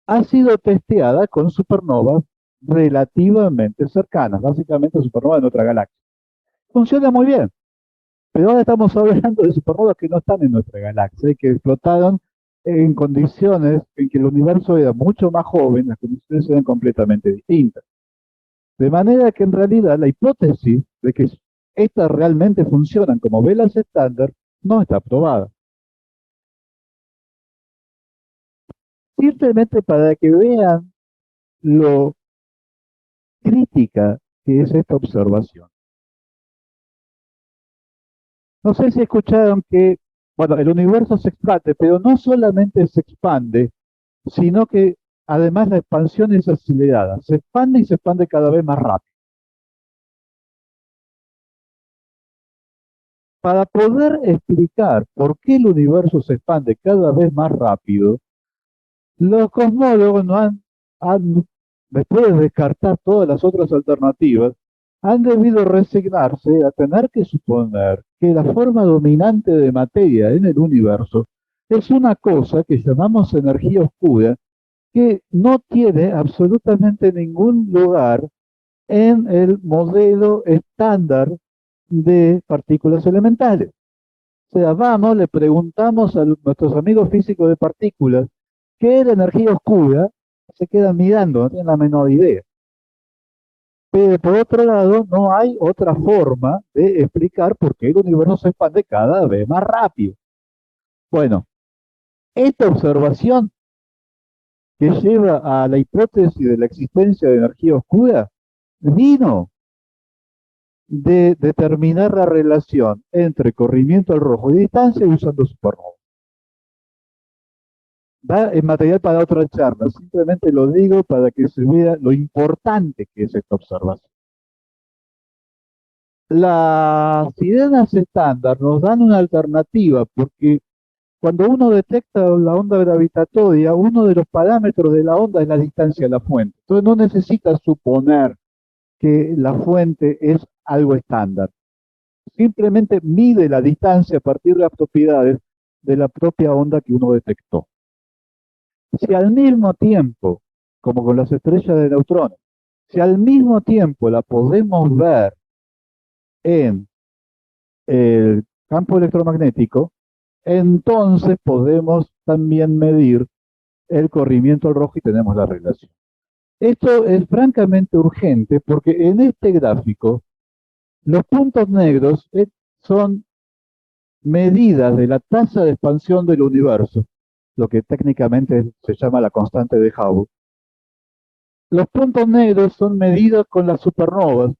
ha sido testeada con supernovas relativamente cercanas, básicamente supernovas en otra galaxia. Funciona muy bien, pero ahora estamos hablando de supernovas que no están en nuestra galaxia y que explotaron en condiciones en que el universo era mucho más joven, las condiciones eran completamente distintas. De manera que en realidad la hipótesis de que estas realmente funcionan como velas estándar no está probada. Simplemente para que vean lo crítica que es esta observación. No sé si escucharon que, bueno, el universo se expande, pero no solamente se expande, sino que además la expansión es acelerada. Se expande y se expande cada vez más rápido. Para poder explicar por qué el universo se expande cada vez más rápido, los cosmólogos después de descartar todas las otras alternativas, han debido resignarse a tener que suponer que la forma dominante de materia en el universo es una cosa que llamamos energía oscura, que no tiene absolutamente ningún lugar en el modelo estándar de partículas elementales. O sea, vamos, le preguntamos a nuestros amigos físicos de partículas qué es la energía oscura, se quedan mirando, no tienen la menor idea. Pero por otro lado, no hay otra forma de explicar por qué el universo se expande cada vez más rápido. Bueno, esta observación que lleva a la hipótesis de la existencia de energía oscura vino de determinar la relación entre corrimiento al rojo y distancia usando supernovas. Da el material para otra charla, simplemente lo digo para que se vea lo importante que es esta observación. Las sirenas estándar nos dan una alternativa porque cuando uno detecta la onda gravitatoria, uno de los parámetros de la onda es la distancia a la fuente. Entonces no necesita suponer que la fuente es algo estándar. Simplemente mide la distancia a partir de las propiedades de la propia onda que uno detectó. Si al mismo tiempo, como con las estrellas de neutrones, si al mismo tiempo la podemos ver en el campo electromagnético, entonces podemos también medir el corrimiento al rojo y tenemos la relación. Esto es francamente urgente porque en este gráfico los puntos negros son medidas de la tasa de expansión del universo, lo que técnicamente se llama la constante de Hubble. Los puntos negros son medidos con las supernovas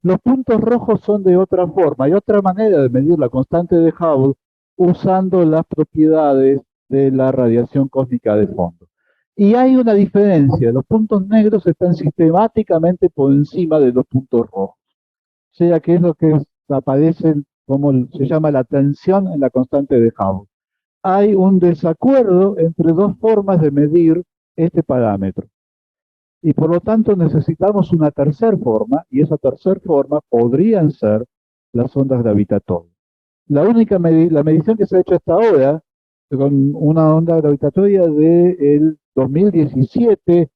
Los puntos rojos son de otra forma. Hay otra manera de medir la constante de Hubble usando las propiedades de la radiación cósmica de fondo. Y hay una diferencia. Los puntos negros están sistemáticamente por encima de los puntos rojos. O sea que es lo que aparece como se llama la tensión en la constante de Hubble. Hay un desacuerdo entre dos formas de medir este parámetro. Y por lo tanto necesitamos una tercera forma, y esa tercera forma podrían ser las ondas gravitatorias. La medición que se ha hecho hasta ahora, con una onda gravitatoria del 2017,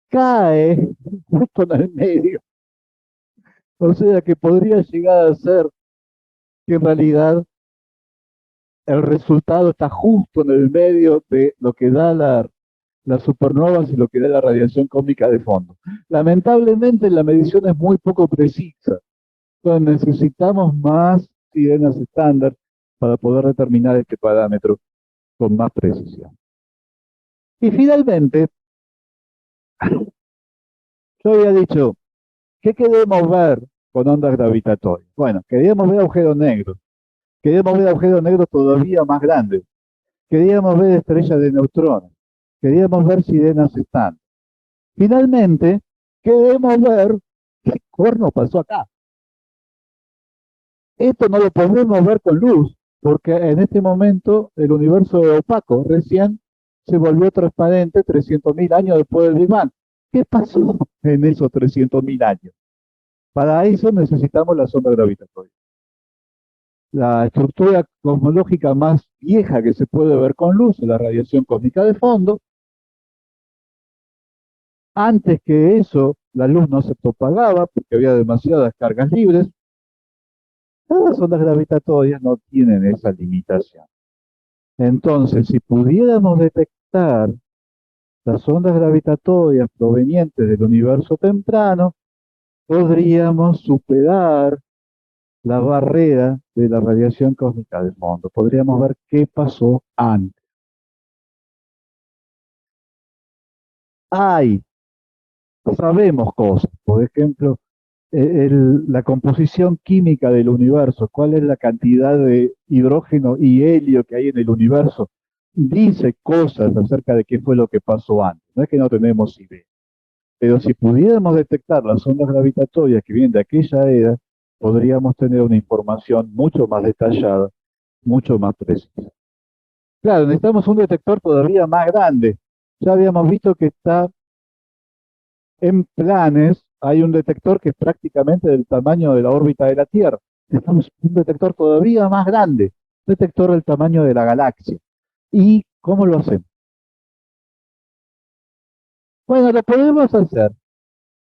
cae justo en el medio. O sea que podría llegar a ser que en realidad el resultado está justo en el medio de lo que da las supernovas y lo que da la radiación cósmica de fondo. Lamentablemente la medición es muy poco precisa. Entonces necesitamos más sirenas estándar para poder determinar este parámetro con más precisión. Y finalmente, yo había dicho, ¿qué queremos ver con ondas gravitatorias? Bueno, queríamos ver agujeros negros. Queríamos ver agujeros negros todavía más grandes. Queríamos ver estrellas de neutrones. Queríamos ver sirenas estándar. Finalmente, queremos ver qué corno pasó acá. Esto no lo podemos ver con luz, porque en este momento el universo es opaco. Recién se volvió transparente 300.000 años después del Big Bang. ¿Qué pasó en esos 300.000 años? Para eso necesitamos la sonda gravitatoria. La estructura cosmológica más vieja que se puede ver con luz es la radiación cósmica de fondo. Antes que eso, la luz no se propagaba porque había demasiadas cargas libres. Las ondas gravitatorias no tienen esa limitación. Entonces, si pudiéramos detectar las ondas gravitatorias provenientes del universo temprano, podríamos superar la barrera de la radiación cósmica de fondo. Podríamos ver qué pasó antes. Sabemos cosas, por ejemplo, la composición química del universo, cuál es la cantidad de hidrógeno y helio que hay en el universo, dice cosas acerca de qué fue lo que pasó antes. No es que no tenemos idea. Pero si pudiéramos detectar las ondas gravitatorias que vienen de aquella era, podríamos tener una información mucho más detallada, mucho más precisa. Claro, necesitamos un detector todavía más grande. Ya habíamos visto que está en planes, hay un detector que es prácticamente del tamaño de la órbita de la Tierra. Necesitamos un detector todavía más grande, un detector del tamaño de la galaxia. ¿Y cómo lo hacemos? Bueno, lo podemos hacer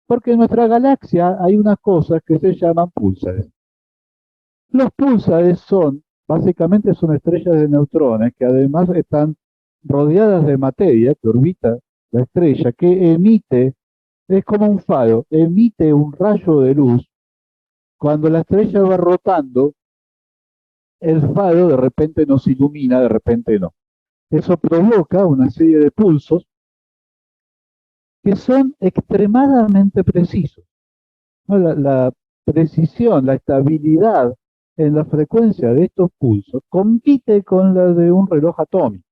porque en nuestra galaxia hay unas cosas que se llaman púlsares. Los púlsares básicamente son estrellas de neutrones que además están rodeadas de materia que orbita la estrella, que emite, es como un faro, emite un rayo de luz. Cuando la estrella va rotando, el faro de repente nos ilumina, de repente no. Eso provoca una serie de pulsos que son extremadamente precisos. ¿No? La precisión, la estabilidad en la frecuencia de estos pulsos compite con la de un reloj atómico.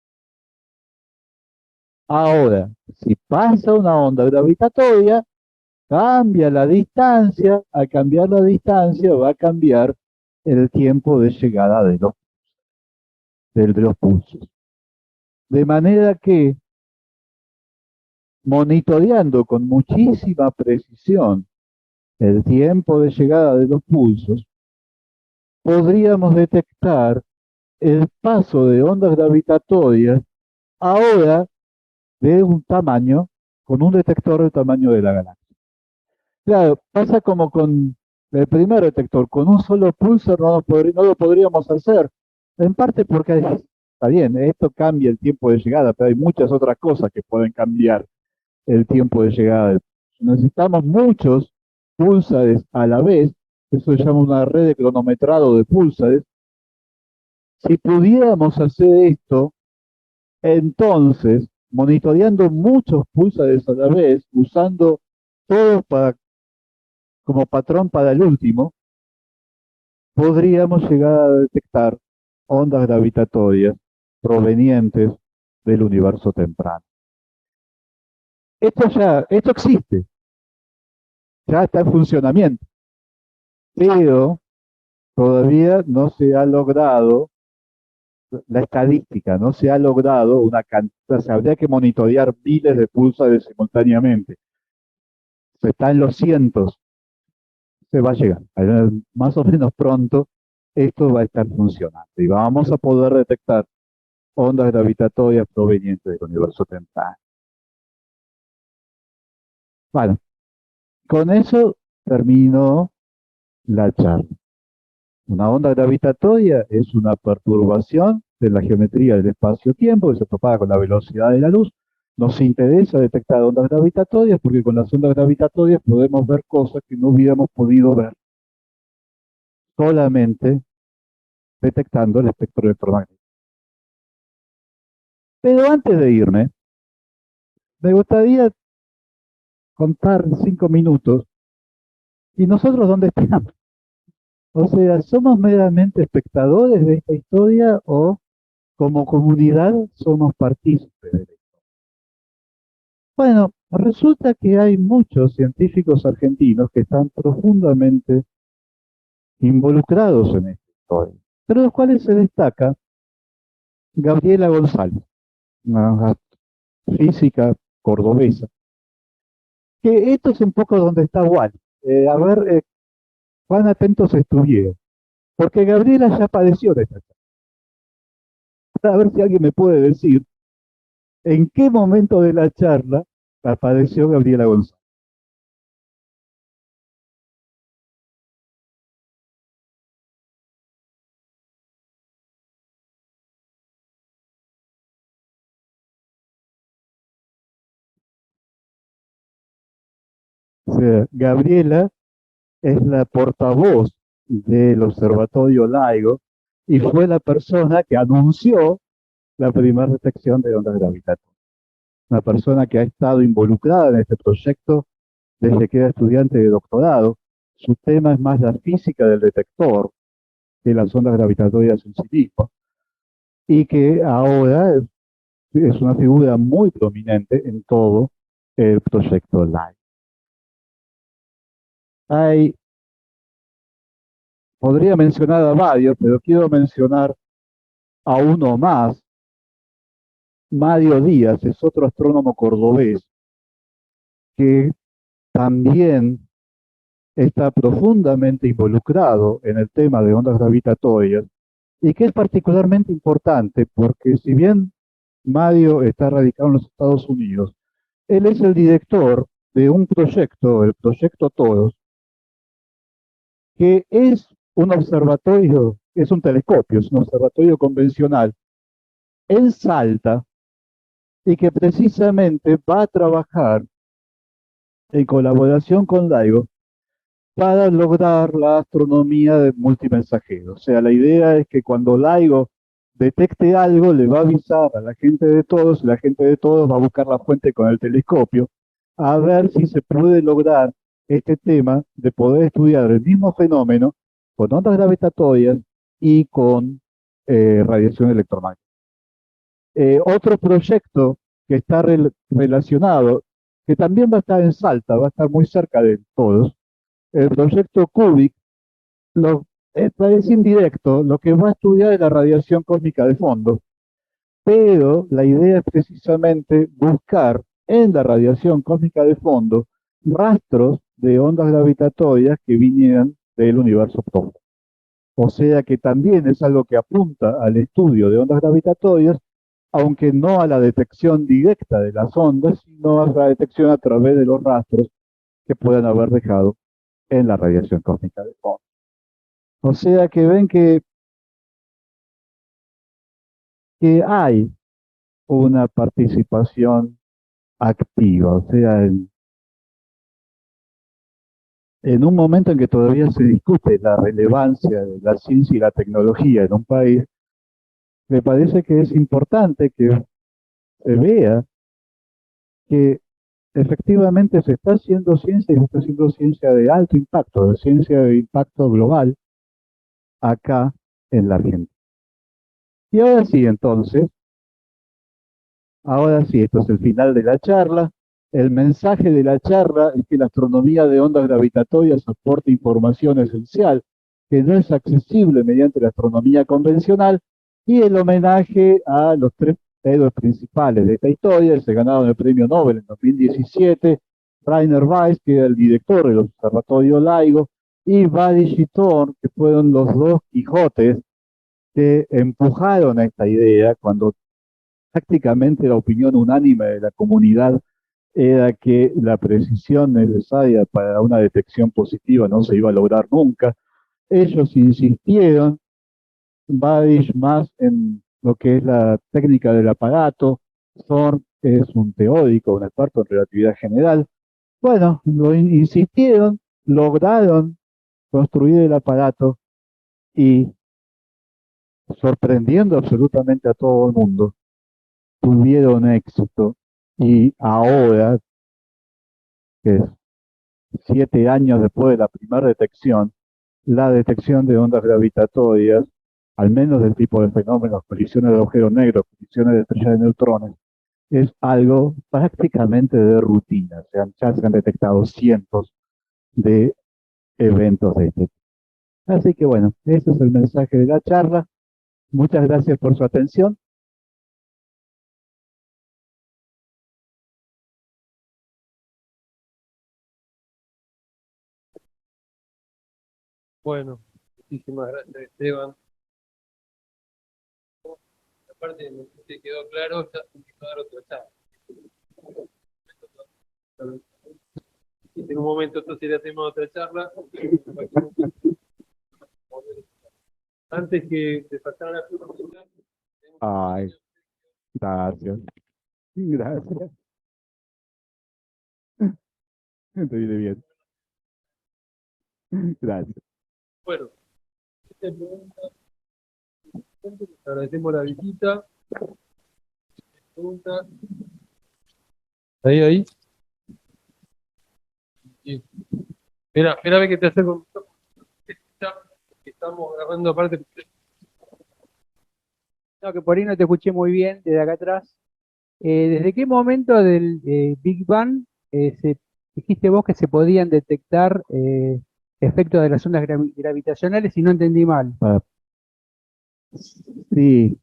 Ahora, si pasa una onda gravitatoria, cambia la distancia, al cambiar la distancia va a cambiar el tiempo de llegada de los pulsos. De manera que, monitoreando con muchísima precisión el tiempo de llegada de los pulsos, podríamos detectar el paso de ondas gravitatorias ahora de un tamaño, con un detector del tamaño de la galaxia. Claro, pasa como con el primer detector, con un solo pulsar no lo podríamos hacer, en parte porque está bien, esto cambia el tiempo de llegada, pero hay muchas otras cosas que pueden cambiar el tiempo de llegada del pulso. Necesitamos muchos pulsares a la vez, eso se llama una red de cronometrado de pulsares. Si pudiéramos hacer esto, entonces, monitoreando muchos pulsares a la vez, usando todos para como patrón para el último, podríamos llegar a detectar ondas gravitatorias provenientes del universo temprano. Esto existe, ya está en funcionamiento, pero todavía no se ha logrado la estadística, no se ha logrado una cantidad, se habría que monitorear miles de pulsares simultáneamente. Se está en los cientos, se va a llegar. Más o menos pronto esto va a estar funcionando y vamos a poder detectar ondas gravitatorias provenientes del universo temprano. Bueno, con eso terminó la charla. Una onda gravitatoria es una perturbación de la geometría del espacio-tiempo que se propaga con la velocidad de la luz. Nos interesa detectar ondas gravitatorias porque con las ondas gravitatorias podemos ver cosas que no hubiéramos podido ver solamente detectando el espectro electromagnético. Pero antes de irme, me gustaría contar 5 minutos y nosotros dónde estamos. O sea, ¿somos meramente espectadores de esta historia o como comunidad somos partícipes de ella? Bueno, resulta que hay muchos científicos argentinos que están profundamente involucrados en esta historia, entre los cuales se destaca Gabriela González, una física cordobesa, que esto es un poco donde está Wally. A ver, cuán atentos estuvieron, porque Gabriela ya padeció de esta charla. A ver si alguien me puede decir en qué momento de la charla apareció Gabriela González. O sea, Gabriela es la portavoz del Observatorio LIGO y fue la persona que anunció la primera detección de ondas gravitatorias. Una persona que ha estado involucrada en este proyecto desde que era estudiante de doctorado. Su tema es más la física del detector que las ondas gravitatorias en sí mismas, y que ahora es una figura muy prominente en todo el proyecto LIGO. Podría mencionar a varios, pero quiero mencionar a uno más. Mario Díaz es otro astrónomo cordobés que también está profundamente involucrado en el tema de ondas gravitatorias y que es particularmente importante porque si bien Mario está radicado en los Estados Unidos, él es el director de un proyecto, el proyecto TOROS, que es un observatorio, es un telescopio, es un observatorio convencional en Salta y que precisamente va a trabajar en colaboración con LIGO para lograr la astronomía de multimensajero. O sea, la idea es que cuando LIGO detecte algo, le va a avisar a la gente de todos, y la gente de todos va a buscar la fuente con el telescopio, a ver si se puede lograr este tema de poder estudiar el mismo fenómeno con ondas gravitatorias y con radiación electromagnética. Otro proyecto que está relacionado, que también va a estar en Salta, va a estar muy cerca de todos, el proyecto CUBIC, es indirecto, lo que va a estudiar es la radiación cósmica de fondo, pero la idea es precisamente buscar en la radiación cósmica de fondo rastros de ondas gravitatorias que vinieran del universo profundo. O sea que también es algo que apunta al estudio de ondas gravitatorias, aunque no a la detección directa de las ondas, sino a la detección a través de los rastros que puedan haber dejado en la radiación cósmica de fondo. O sea que ven que hay una participación activa, o sea, en un momento en que todavía se discute la relevancia de la ciencia y la tecnología en un país, me parece que es importante que se vea que efectivamente se está haciendo ciencia y se está haciendo ciencia de alto impacto, de ciencia de impacto global acá en la Argentina. Y ahora sí, entonces, ahora sí, esto es el final de la charla. El mensaje de la charla es que la astronomía de ondas gravitatorias aporta información esencial que no es accesible mediante la astronomía convencional, y el homenaje a los tres héroes principales de esta historia. Se ganaron el premio Nobel en 2017, Rainer Weiss, que era el director del Observatorio LIGO, y Babbage y Thorne, que fueron los dos Quijotes que empujaron a esta idea cuando prácticamente la opinión unánime de la comunidad era que la precisión necesaria para una detección positiva no se iba a lograr nunca. Ellos insistieron, Babbage más en lo que es la técnica del aparato, Thorne es un teórico, un experto en relatividad general. Bueno, insistieron, lograron construir el aparato y, sorprendiendo absolutamente a todo el mundo, tuvieron éxito. Y ahora, que es 7 años después de la primera detección, la detección de ondas gravitatorias, al menos del tipo de fenómenos, colisiones de agujeros negros, colisiones de estrellas de neutrones, es algo prácticamente de rutina. Ya se han detectado cientos de eventos de este tipo. Así que bueno, ese es el mensaje de la charla. Muchas gracias por su atención. Bueno, muchísimas gracias, Esteban. Aparte, no sé si quedó claro, ya se empezó a dar otra charla. En un momento entonces le hacemos otra charla. Antes que de pasar a la pregunta, Ay, gracias. Gracias. Estoy de bien. Gracias. bueno, esta pregunta, agradecemos la visita. Pregunta. Ahí. Sí. Mira, espérame que te acerco. Estamos grabando aparte. No, que por ahí no te escuché muy bien desde acá atrás. ¿Desde qué momento del Big Bang dijiste vos que se podían detectar efectos de las ondas gravitacionales y no entendí mal? Ah, sí,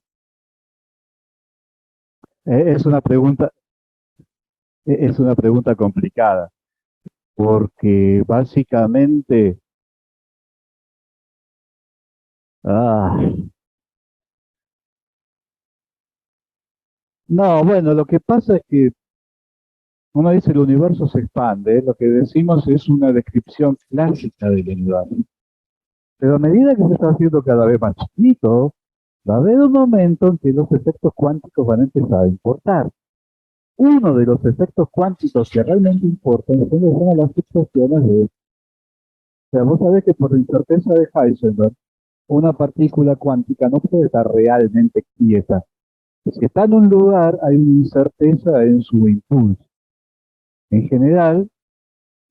es una pregunta, es una pregunta complicada, porque básicamente, ah, no, bueno, lo que pasa es que uno dice el universo se expande, lo que decimos es una descripción clásica del universo. Pero a medida que se está haciendo cada vez más chiquito, va a haber un momento en que los efectos cuánticos van a empezar a importar. Uno de los efectos cuánticos que realmente importan son lo que se llaman las fluctuaciones de... O sea, vos sabés que por la incerteza de Heisenberg, una partícula cuántica no puede estar realmente quieta. Si está en un lugar, hay una incerteza en su impulso. En general,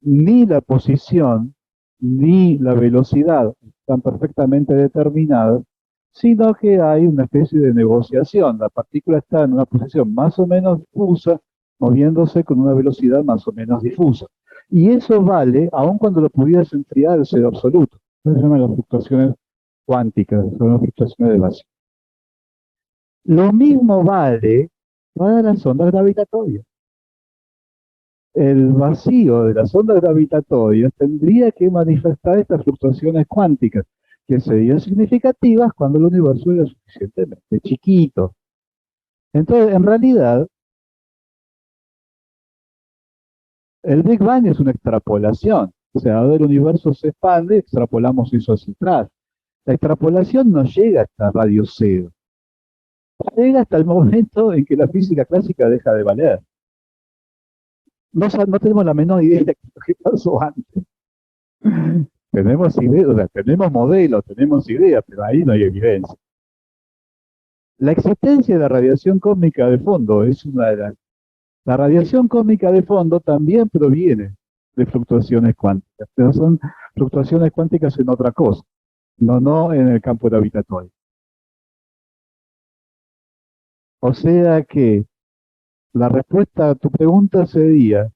ni la posición ni la velocidad están perfectamente determinadas, sino que hay una especie de negociación. La partícula está en una posición más o menos difusa, moviéndose con una velocidad más o menos difusa. Y eso vale aun cuando lo pudieras enfriar al cero absoluto. Eso se llaman las fluctuaciones cuánticas, son las fluctuaciones de vacío. Lo mismo vale para las ondas gravitatorias. El vacío de las ondas gravitatorias tendría que manifestar estas fluctuaciones cuánticas, que serían significativas cuando el universo era suficientemente chiquito. Entonces, en realidad, el Big Bang es una extrapolación. O sea, ahora el universo se expande, extrapolamos eso hacia atrás. La extrapolación no llega hasta radio cero. Llega hasta el momento en que la física clásica deja de valer. No tenemos la menor idea de qué pasó antes. Tenemos ideas, o sea, tenemos modelos, tenemos ideas, pero ahí no hay evidencia. La existencia de la radiación cósmica de fondo es una de las La radiación cósmica de fondo también proviene de fluctuaciones cuánticas, pero son fluctuaciones cuánticas en otra cosa, no en el campo gravitatorio. O sea que la respuesta a tu pregunta sería,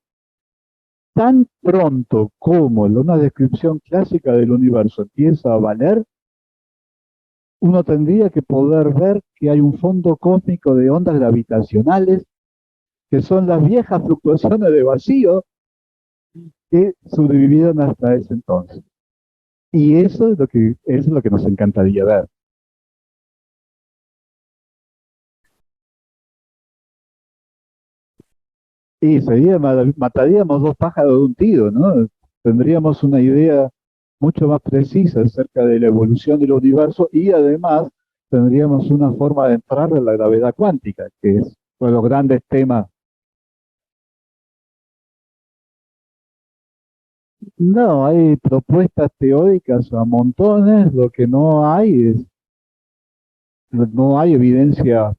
tan pronto como una descripción clásica del universo empieza a valer, uno tendría que poder ver que hay un fondo cósmico de ondas gravitacionales, que son las viejas fluctuaciones de vacío que sobrevivieron hasta ese entonces. Y eso es lo que nos encantaría ver. Y mataríamos dos pájaros de un tiro, ¿no? Tendríamos una idea mucho más precisa acerca de la evolución del universo y además tendríamos una forma de entrar en la gravedad cuántica, que es uno de los grandes temas. No, hay propuestas teóricas a montones, lo que no hay evidencia,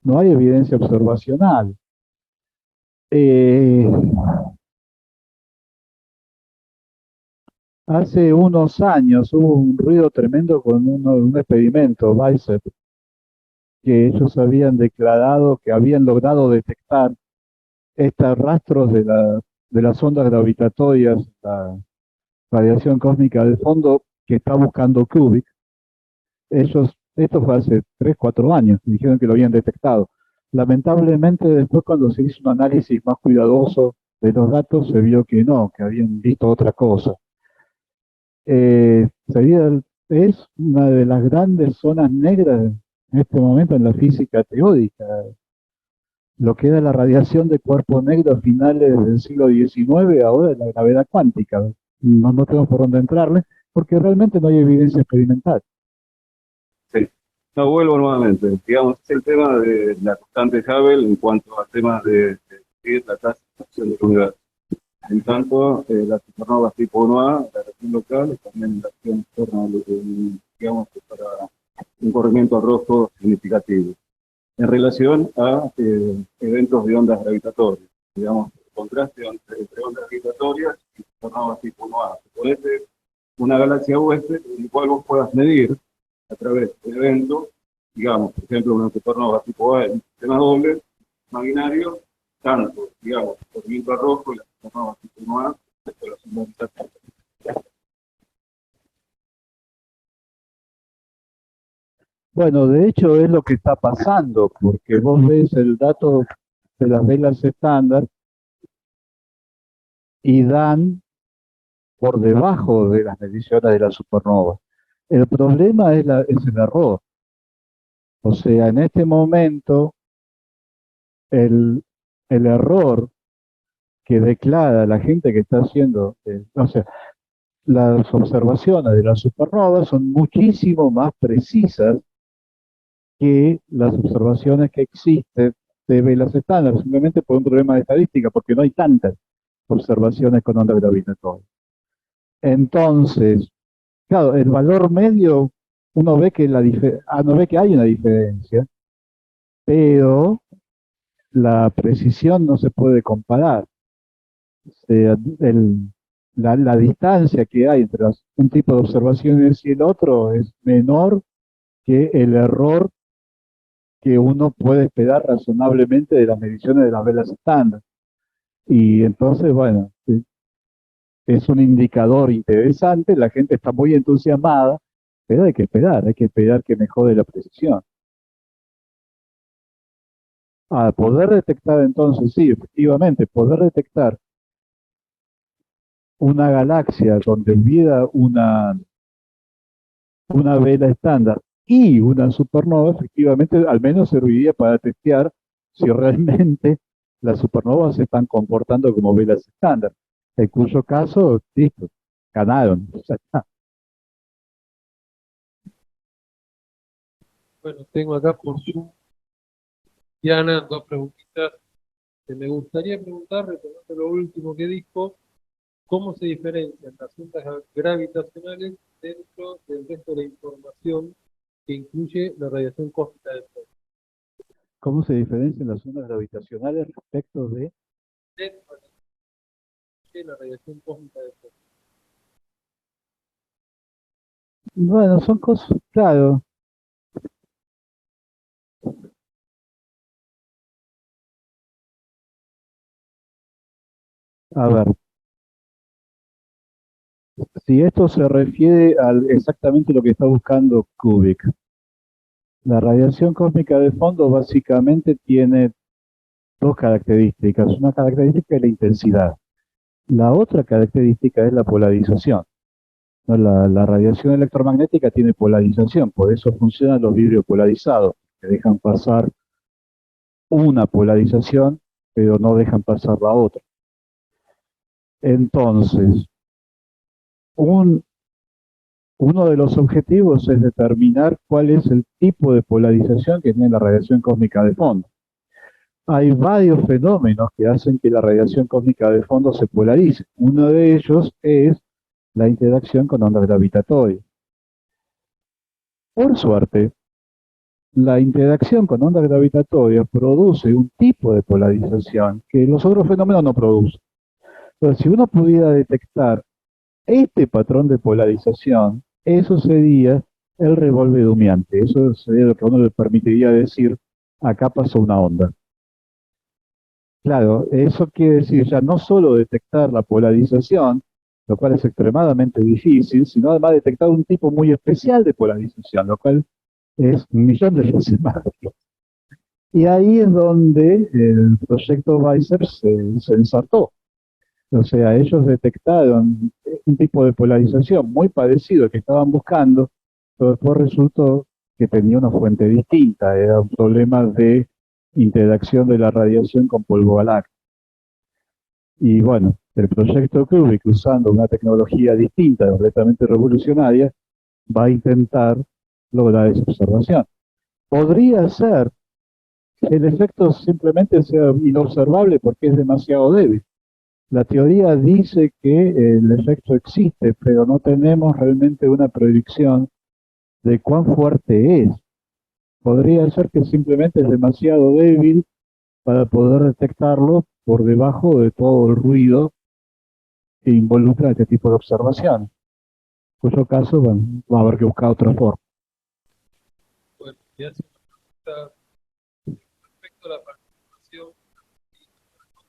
no hay evidencia observacional. Eh, Hace unos años hubo un ruido tremendo con un experimento, BICEP, que ellos habían declarado que habían logrado detectar estos rastros de las ondas gravitatorias, la radiación cósmica del fondo que está buscando Kubrick. Esto fue hace 3, 4 años, dijeron que lo habían detectado. Lamentablemente después cuando se hizo un análisis más cuidadoso de los datos se vio que no, que habían visto otra cosa. Es una de las grandes zonas negras en este momento en la física teórica. Lo que era la radiación de cuerpo negro a finales del siglo XIX, ahora es la gravedad cuántica. No tenemos por dónde entrarle, porque realmente no hay evidencia experimental. Sí. No, vuelvo nuevamente. Digamos, es el tema de la constante Hubble en cuanto a temas de medir la tasa de expansión del universo. En tanto, las supernovas tipo 1A, la región local, es también la acción externa, digamos, para un corrimiento al rojo significativo. En relación a eventos de ondas gravitatorias, digamos, el contraste entre ondas gravitatorias y supernovas tipo 1A. Suponete una galaxia oeste en la cual vos puedas medir a través de eventos, digamos, por ejemplo, una supernova tipo A en un sistema doble, imaginario, tanto, digamos, el corrimiento al rojo y la supernova tipo 1A, de las ondas gravitatorias. Bueno, de hecho es lo que está pasando, porque vos ves el dato de las velas estándar y dan por debajo de las mediciones de la supernova. El problema es el error. O sea, en este momento, el error que declara la gente que está haciendo, o sea, las observaciones de la supernova son muchísimo más precisas que las observaciones que existen de velas estándar, simplemente por un problema de estadística, porque no hay tantas observaciones con onda gravitatoria. Entonces, claro, el valor medio, uno ve que, no ve que hay una diferencia, pero la precisión no se puede comparar. O sea, la distancia que hay entre un tipo de observaciones y el otro es menor que el error que uno puede esperar razonablemente de las mediciones de las velas estándar. Y entonces, bueno, es un indicador interesante, la gente está muy entusiasmada, pero hay que esperar que mejore la precisión. Poder detectar entonces, sí, efectivamente, poder detectar una galaxia donde hubiera una vela estándar y una supernova, efectivamente, al menos serviría para testear si realmente las supernovas se están comportando como velas estándar, en cuyo caso, listo, ganaron. Ya está. Bueno, tengo acá por Zoom, Diana, dos preguntitas que me gustaría preguntar, retomando lo último que dijo, ¿cómo se diferencian las ondas gravitacionales dentro del resto de la información que incluye la radiación cósmica del fondo? ¿Cómo se diferencian las ondas gravitacionales respecto de? de la radiación cósmica de fondo? Bueno, son cosas, claro. A ver, si esto se refiere al exactamente lo que está buscando Kubik. La radiación cósmica de fondo básicamente tiene dos características. Una característica es la intensidad. La otra característica es la polarización. ¿No? La radiación electromagnética tiene polarización, por eso funcionan los vidrios polarizados, que dejan pasar una polarización, pero no dejan pasar la otra. Entonces, uno de los objetivos es determinar cuál es el tipo de polarización que tiene la radiación cósmica de fondo. Hay varios fenómenos que hacen que la radiación cósmica de fondo se polarice. Uno de ellos es la interacción con ondas gravitatorias. Por suerte, la interacción con ondas gravitatorias produce un tipo de polarización que los otros fenómenos no producen. Pero si uno pudiera detectar este patrón de polarización, eso sería el revólver humeante. Eso sería lo que a uno le permitiría decir, acá pasó una onda. Claro, eso quiere decir ya no solo detectar la polarización, lo cual es extremadamente difícil, sino además detectar un tipo muy especial de polarización, lo cual es un millón de veces más difícil. Y ahí es donde el proyecto Weiser se ensartó. O sea, ellos detectaron un tipo de polarización muy parecido al que estaban buscando, pero después resultó que tenía una fuente distinta, era un problema de interacción de la radiación con polvo galáctico. Y bueno, el proyecto Kubik, usando una tecnología distinta, completamente revolucionaria, va a intentar lograr esa observación. Podría ser que el efecto simplemente sea inobservable porque es demasiado débil. La teoría dice que el efecto existe, pero no tenemos realmente una predicción de cuán fuerte es. Podría ser que simplemente es demasiado débil para poder detectarlo por debajo de todo el ruido que involucra este tipo de observación. En cuyo caso, bueno, va a haber que buscar otra forma. Bueno, y hace una pregunta respecto a la participación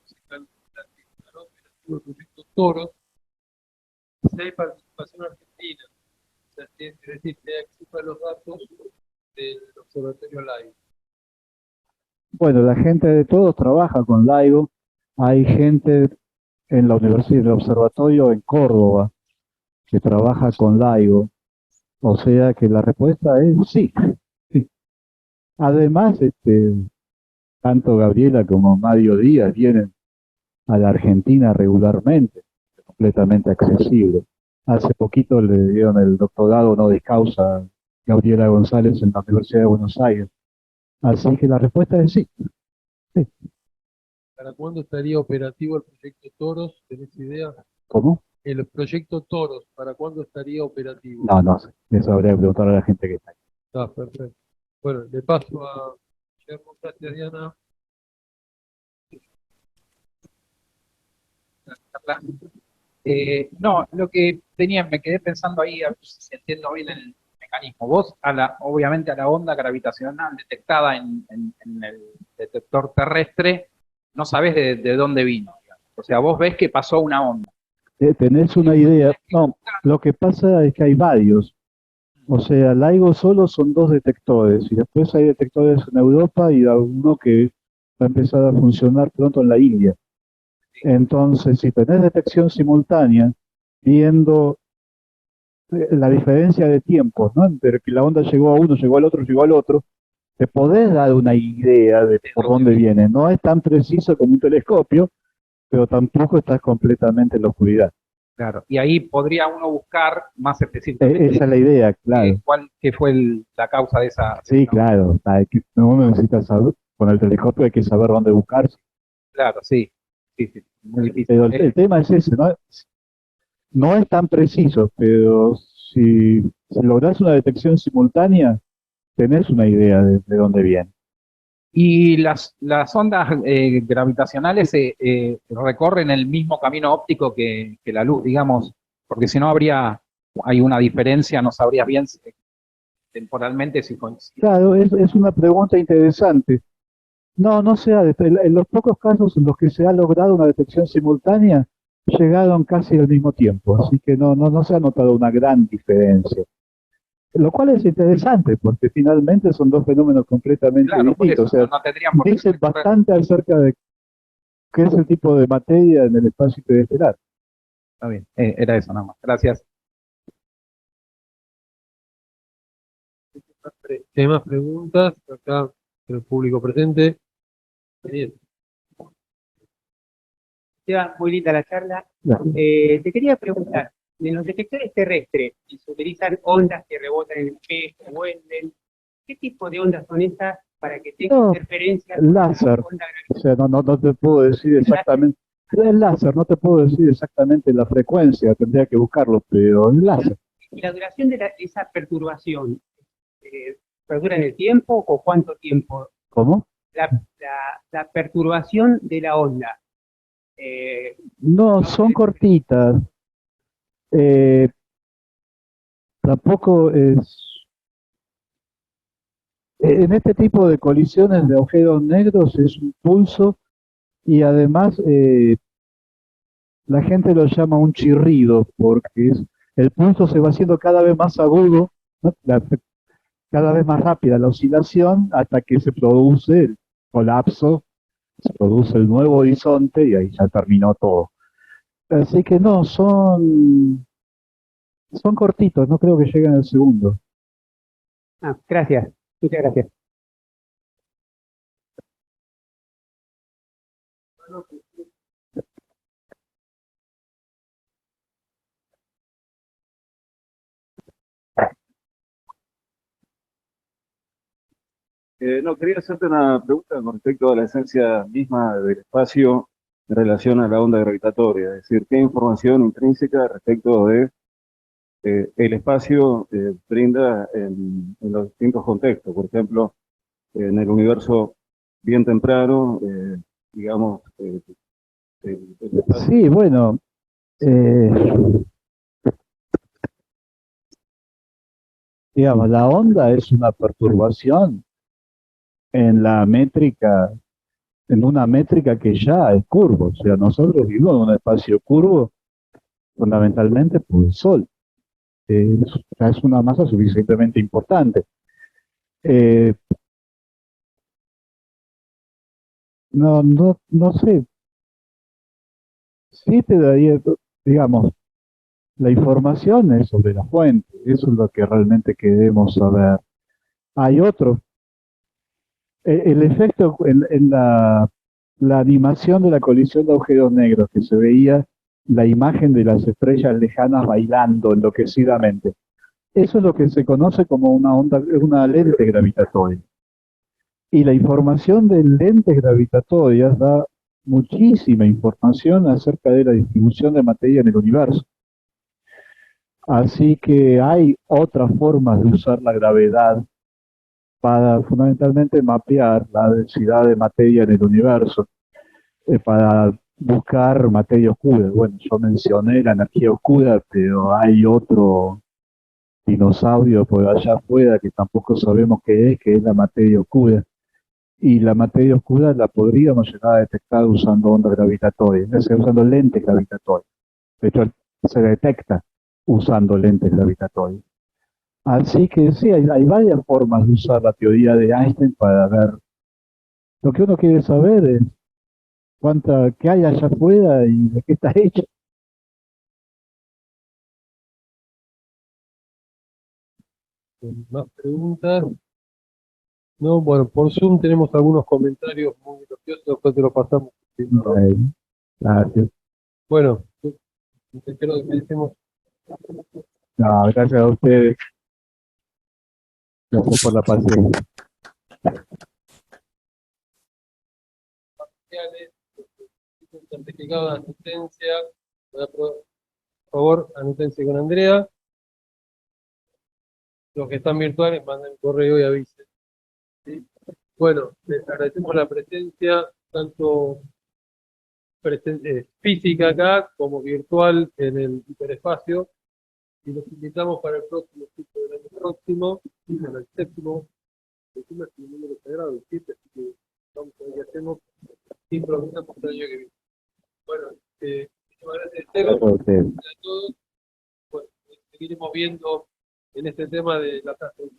se calcula que para operativo el proyecto Toros, si hay participación argentina, o sea, es decir, que hay acceso a los datos del observatorio LIGO. Bueno, la gente de todos trabaja con LIGO. Hay gente en la Universidad del Observatorio en Córdoba que trabaja con LIGO. O sea que la respuesta es sí. Sí. Además, tanto Gabriela como Mario Díaz vienen a la Argentina regularmente, completamente accesible. Hace poquito le dieron el doctorado honoris causa a Gabriela González en la Universidad de Buenos Aires. Así que la respuesta es sí. Sí. ¿Para cuándo estaría operativo el proyecto Toros? ¿Tenés idea? ¿Cómo? El proyecto Toros, ¿para cuándo estaría operativo? No, no sé. Eso habría que preguntar a la gente que está ahí. Está perfecto. Bueno, le paso a Guillermo. Gracias, Diana. No, lo que tenía, me quedé pensando ahí, a ver si entiendo bien el mecanismo. Vos, obviamente, a la onda gravitacional detectada en el detector terrestre, no sabés de dónde vino, digamos. O sea, vos ves que pasó una onda. ¿Tenés una idea? No, lo que pasa es que hay varios. O sea, LIGO solo son dos detectores y después hay detectores en Europa y uno que va a empezar a funcionar pronto en la India. Entonces, si tenés detección simultánea, viendo la diferencia de tiempos, ¿no? Entre que la onda llegó a uno, llegó al otro, llegó al otro, te podés dar una idea de por dónde viene. No es tan preciso como un telescopio, pero tampoco estás completamente en la oscuridad. Claro. Y ahí podría uno buscar más específicamente Esa es la idea, claro. qué fue la causa de esa. Sí, claro. Uno necesita saber, con el telescopio hay que saber dónde buscar. Claro, sí. Sí, sí, muy difícil. Pero el tema es ese, ¿no? No es tan preciso, pero si lográs una detección simultánea, tenés una idea de dónde viene. Y las ondas gravitacionales recorren el mismo camino óptico que la luz, digamos, porque si no hay una diferencia, no sabrías bien temporalmente si coincide. Claro, es una pregunta interesante. No, no se ha, en los pocos casos en los que se ha logrado una detección simultánea, llegaron casi al mismo tiempo, así que no se ha notado una gran diferencia. Lo cual es interesante, porque finalmente son dos fenómenos completamente Claro, por distintos. eso, O sea, no tendrían por qué dicen recorrer. bastante acerca de qué es el tipo de materia en el espacio interestelar. Está bien, era eso nada más. Gracias. Si hay más preguntas, acá el público presente. Bien. Esteban, muy linda la charla. Te quería preguntar, en los detectores terrestres, si se utilizan ondas que rebotan en el espejo, vuelven, ¿qué tipo de ondas son esas para que tengan No, interferencia con la láser. onda O sea, no te puedo decir exactamente. El láser, no te puedo decir exactamente la frecuencia, tendría que buscarlo, pero el láser. y la duración de esa perturbación? ¿Perdura en el tiempo o cuánto tiempo? ¿Cómo? La perturbación de la onda. No, son cortitas. Eh, Tampoco es. En este tipo de colisiones de agujeros negros es un pulso y además la gente lo llama un chirrido porque el pulso se va haciendo cada vez más agudo, ¿no? Cada vez más rápida la oscilación hasta que se produce el colapso, se produce el nuevo horizonte y ahí ya terminó todo. Así que no, son cortitos, no creo que lleguen al segundo. Gracias, muchas gracias. No, quería hacerte una pregunta con respecto a la esencia misma del espacio en relación a la onda gravitatoria, es decir, ¿qué información intrínseca respecto de el espacio brinda en los distintos contextos? Por ejemplo, en el universo bien temprano, digamos, el espacio. Sí, bueno, eh, digamos, la onda es una perturbación en la métrica, en una métrica que ya es curvo. O sea, nosotros vivimos en un espacio curvo fundamentalmente por el Sol. Es una masa suficientemente importante. Eh, no sé, sí te daría, digamos, la información es sobre la fuente, eso es lo que realmente queremos saber. Hay otro, el efecto en la animación de la colisión de agujeros negros, que se veía la imagen de las estrellas lejanas bailando enloquecidamente. Eso es lo que se conoce como una onda, una lente gravitatoria. Y la información de lentes gravitatorias da muchísima información acerca de la distribución de materia en el universo. Así que hay otras formas de usar la gravedad para fundamentalmente mapear la densidad de materia en el universo, para buscar materia oscura. Bueno, yo mencioné la energía oscura, pero hay otro dinosaurio por allá afuera que tampoco sabemos qué es, que es la materia oscura. Y la materia oscura la podríamos llegar a detectar usando ondas gravitatorias, es decir, usando lentes gravitatorias. De hecho, se detecta usando lentes gravitatorias. Así que sí, hay varias formas de usar la teoría de Einstein para ver. Lo que uno quiere saber es qué hay allá afuera y de qué está hecho. ¿Más preguntas? No, bueno, por Zoom tenemos algunos comentarios muy graciosos, después te lo pasamos. Gracias. Bueno, creo que decimos No, gracias a ustedes. Gracias por la paciencia. sociales, un certificado de asistencia. Por favor, anútense con Andrea. Los que están virtuales, manden correo y avisen. ¿Sí? Bueno, les agradecemos la presencia, tanto física acá como virtual en el hiperespacio, y los invitamos para el próximo ciclo del año próximo, en el séptimo, encima es un número sagrado, el 7, así que vamos a ver qué hacemos, improvisamos el año que viene. Bueno, muchas gracias Esteban, Gracias a ustedes. a todos. Bueno, seguiremos viendo en este tema de la tasa de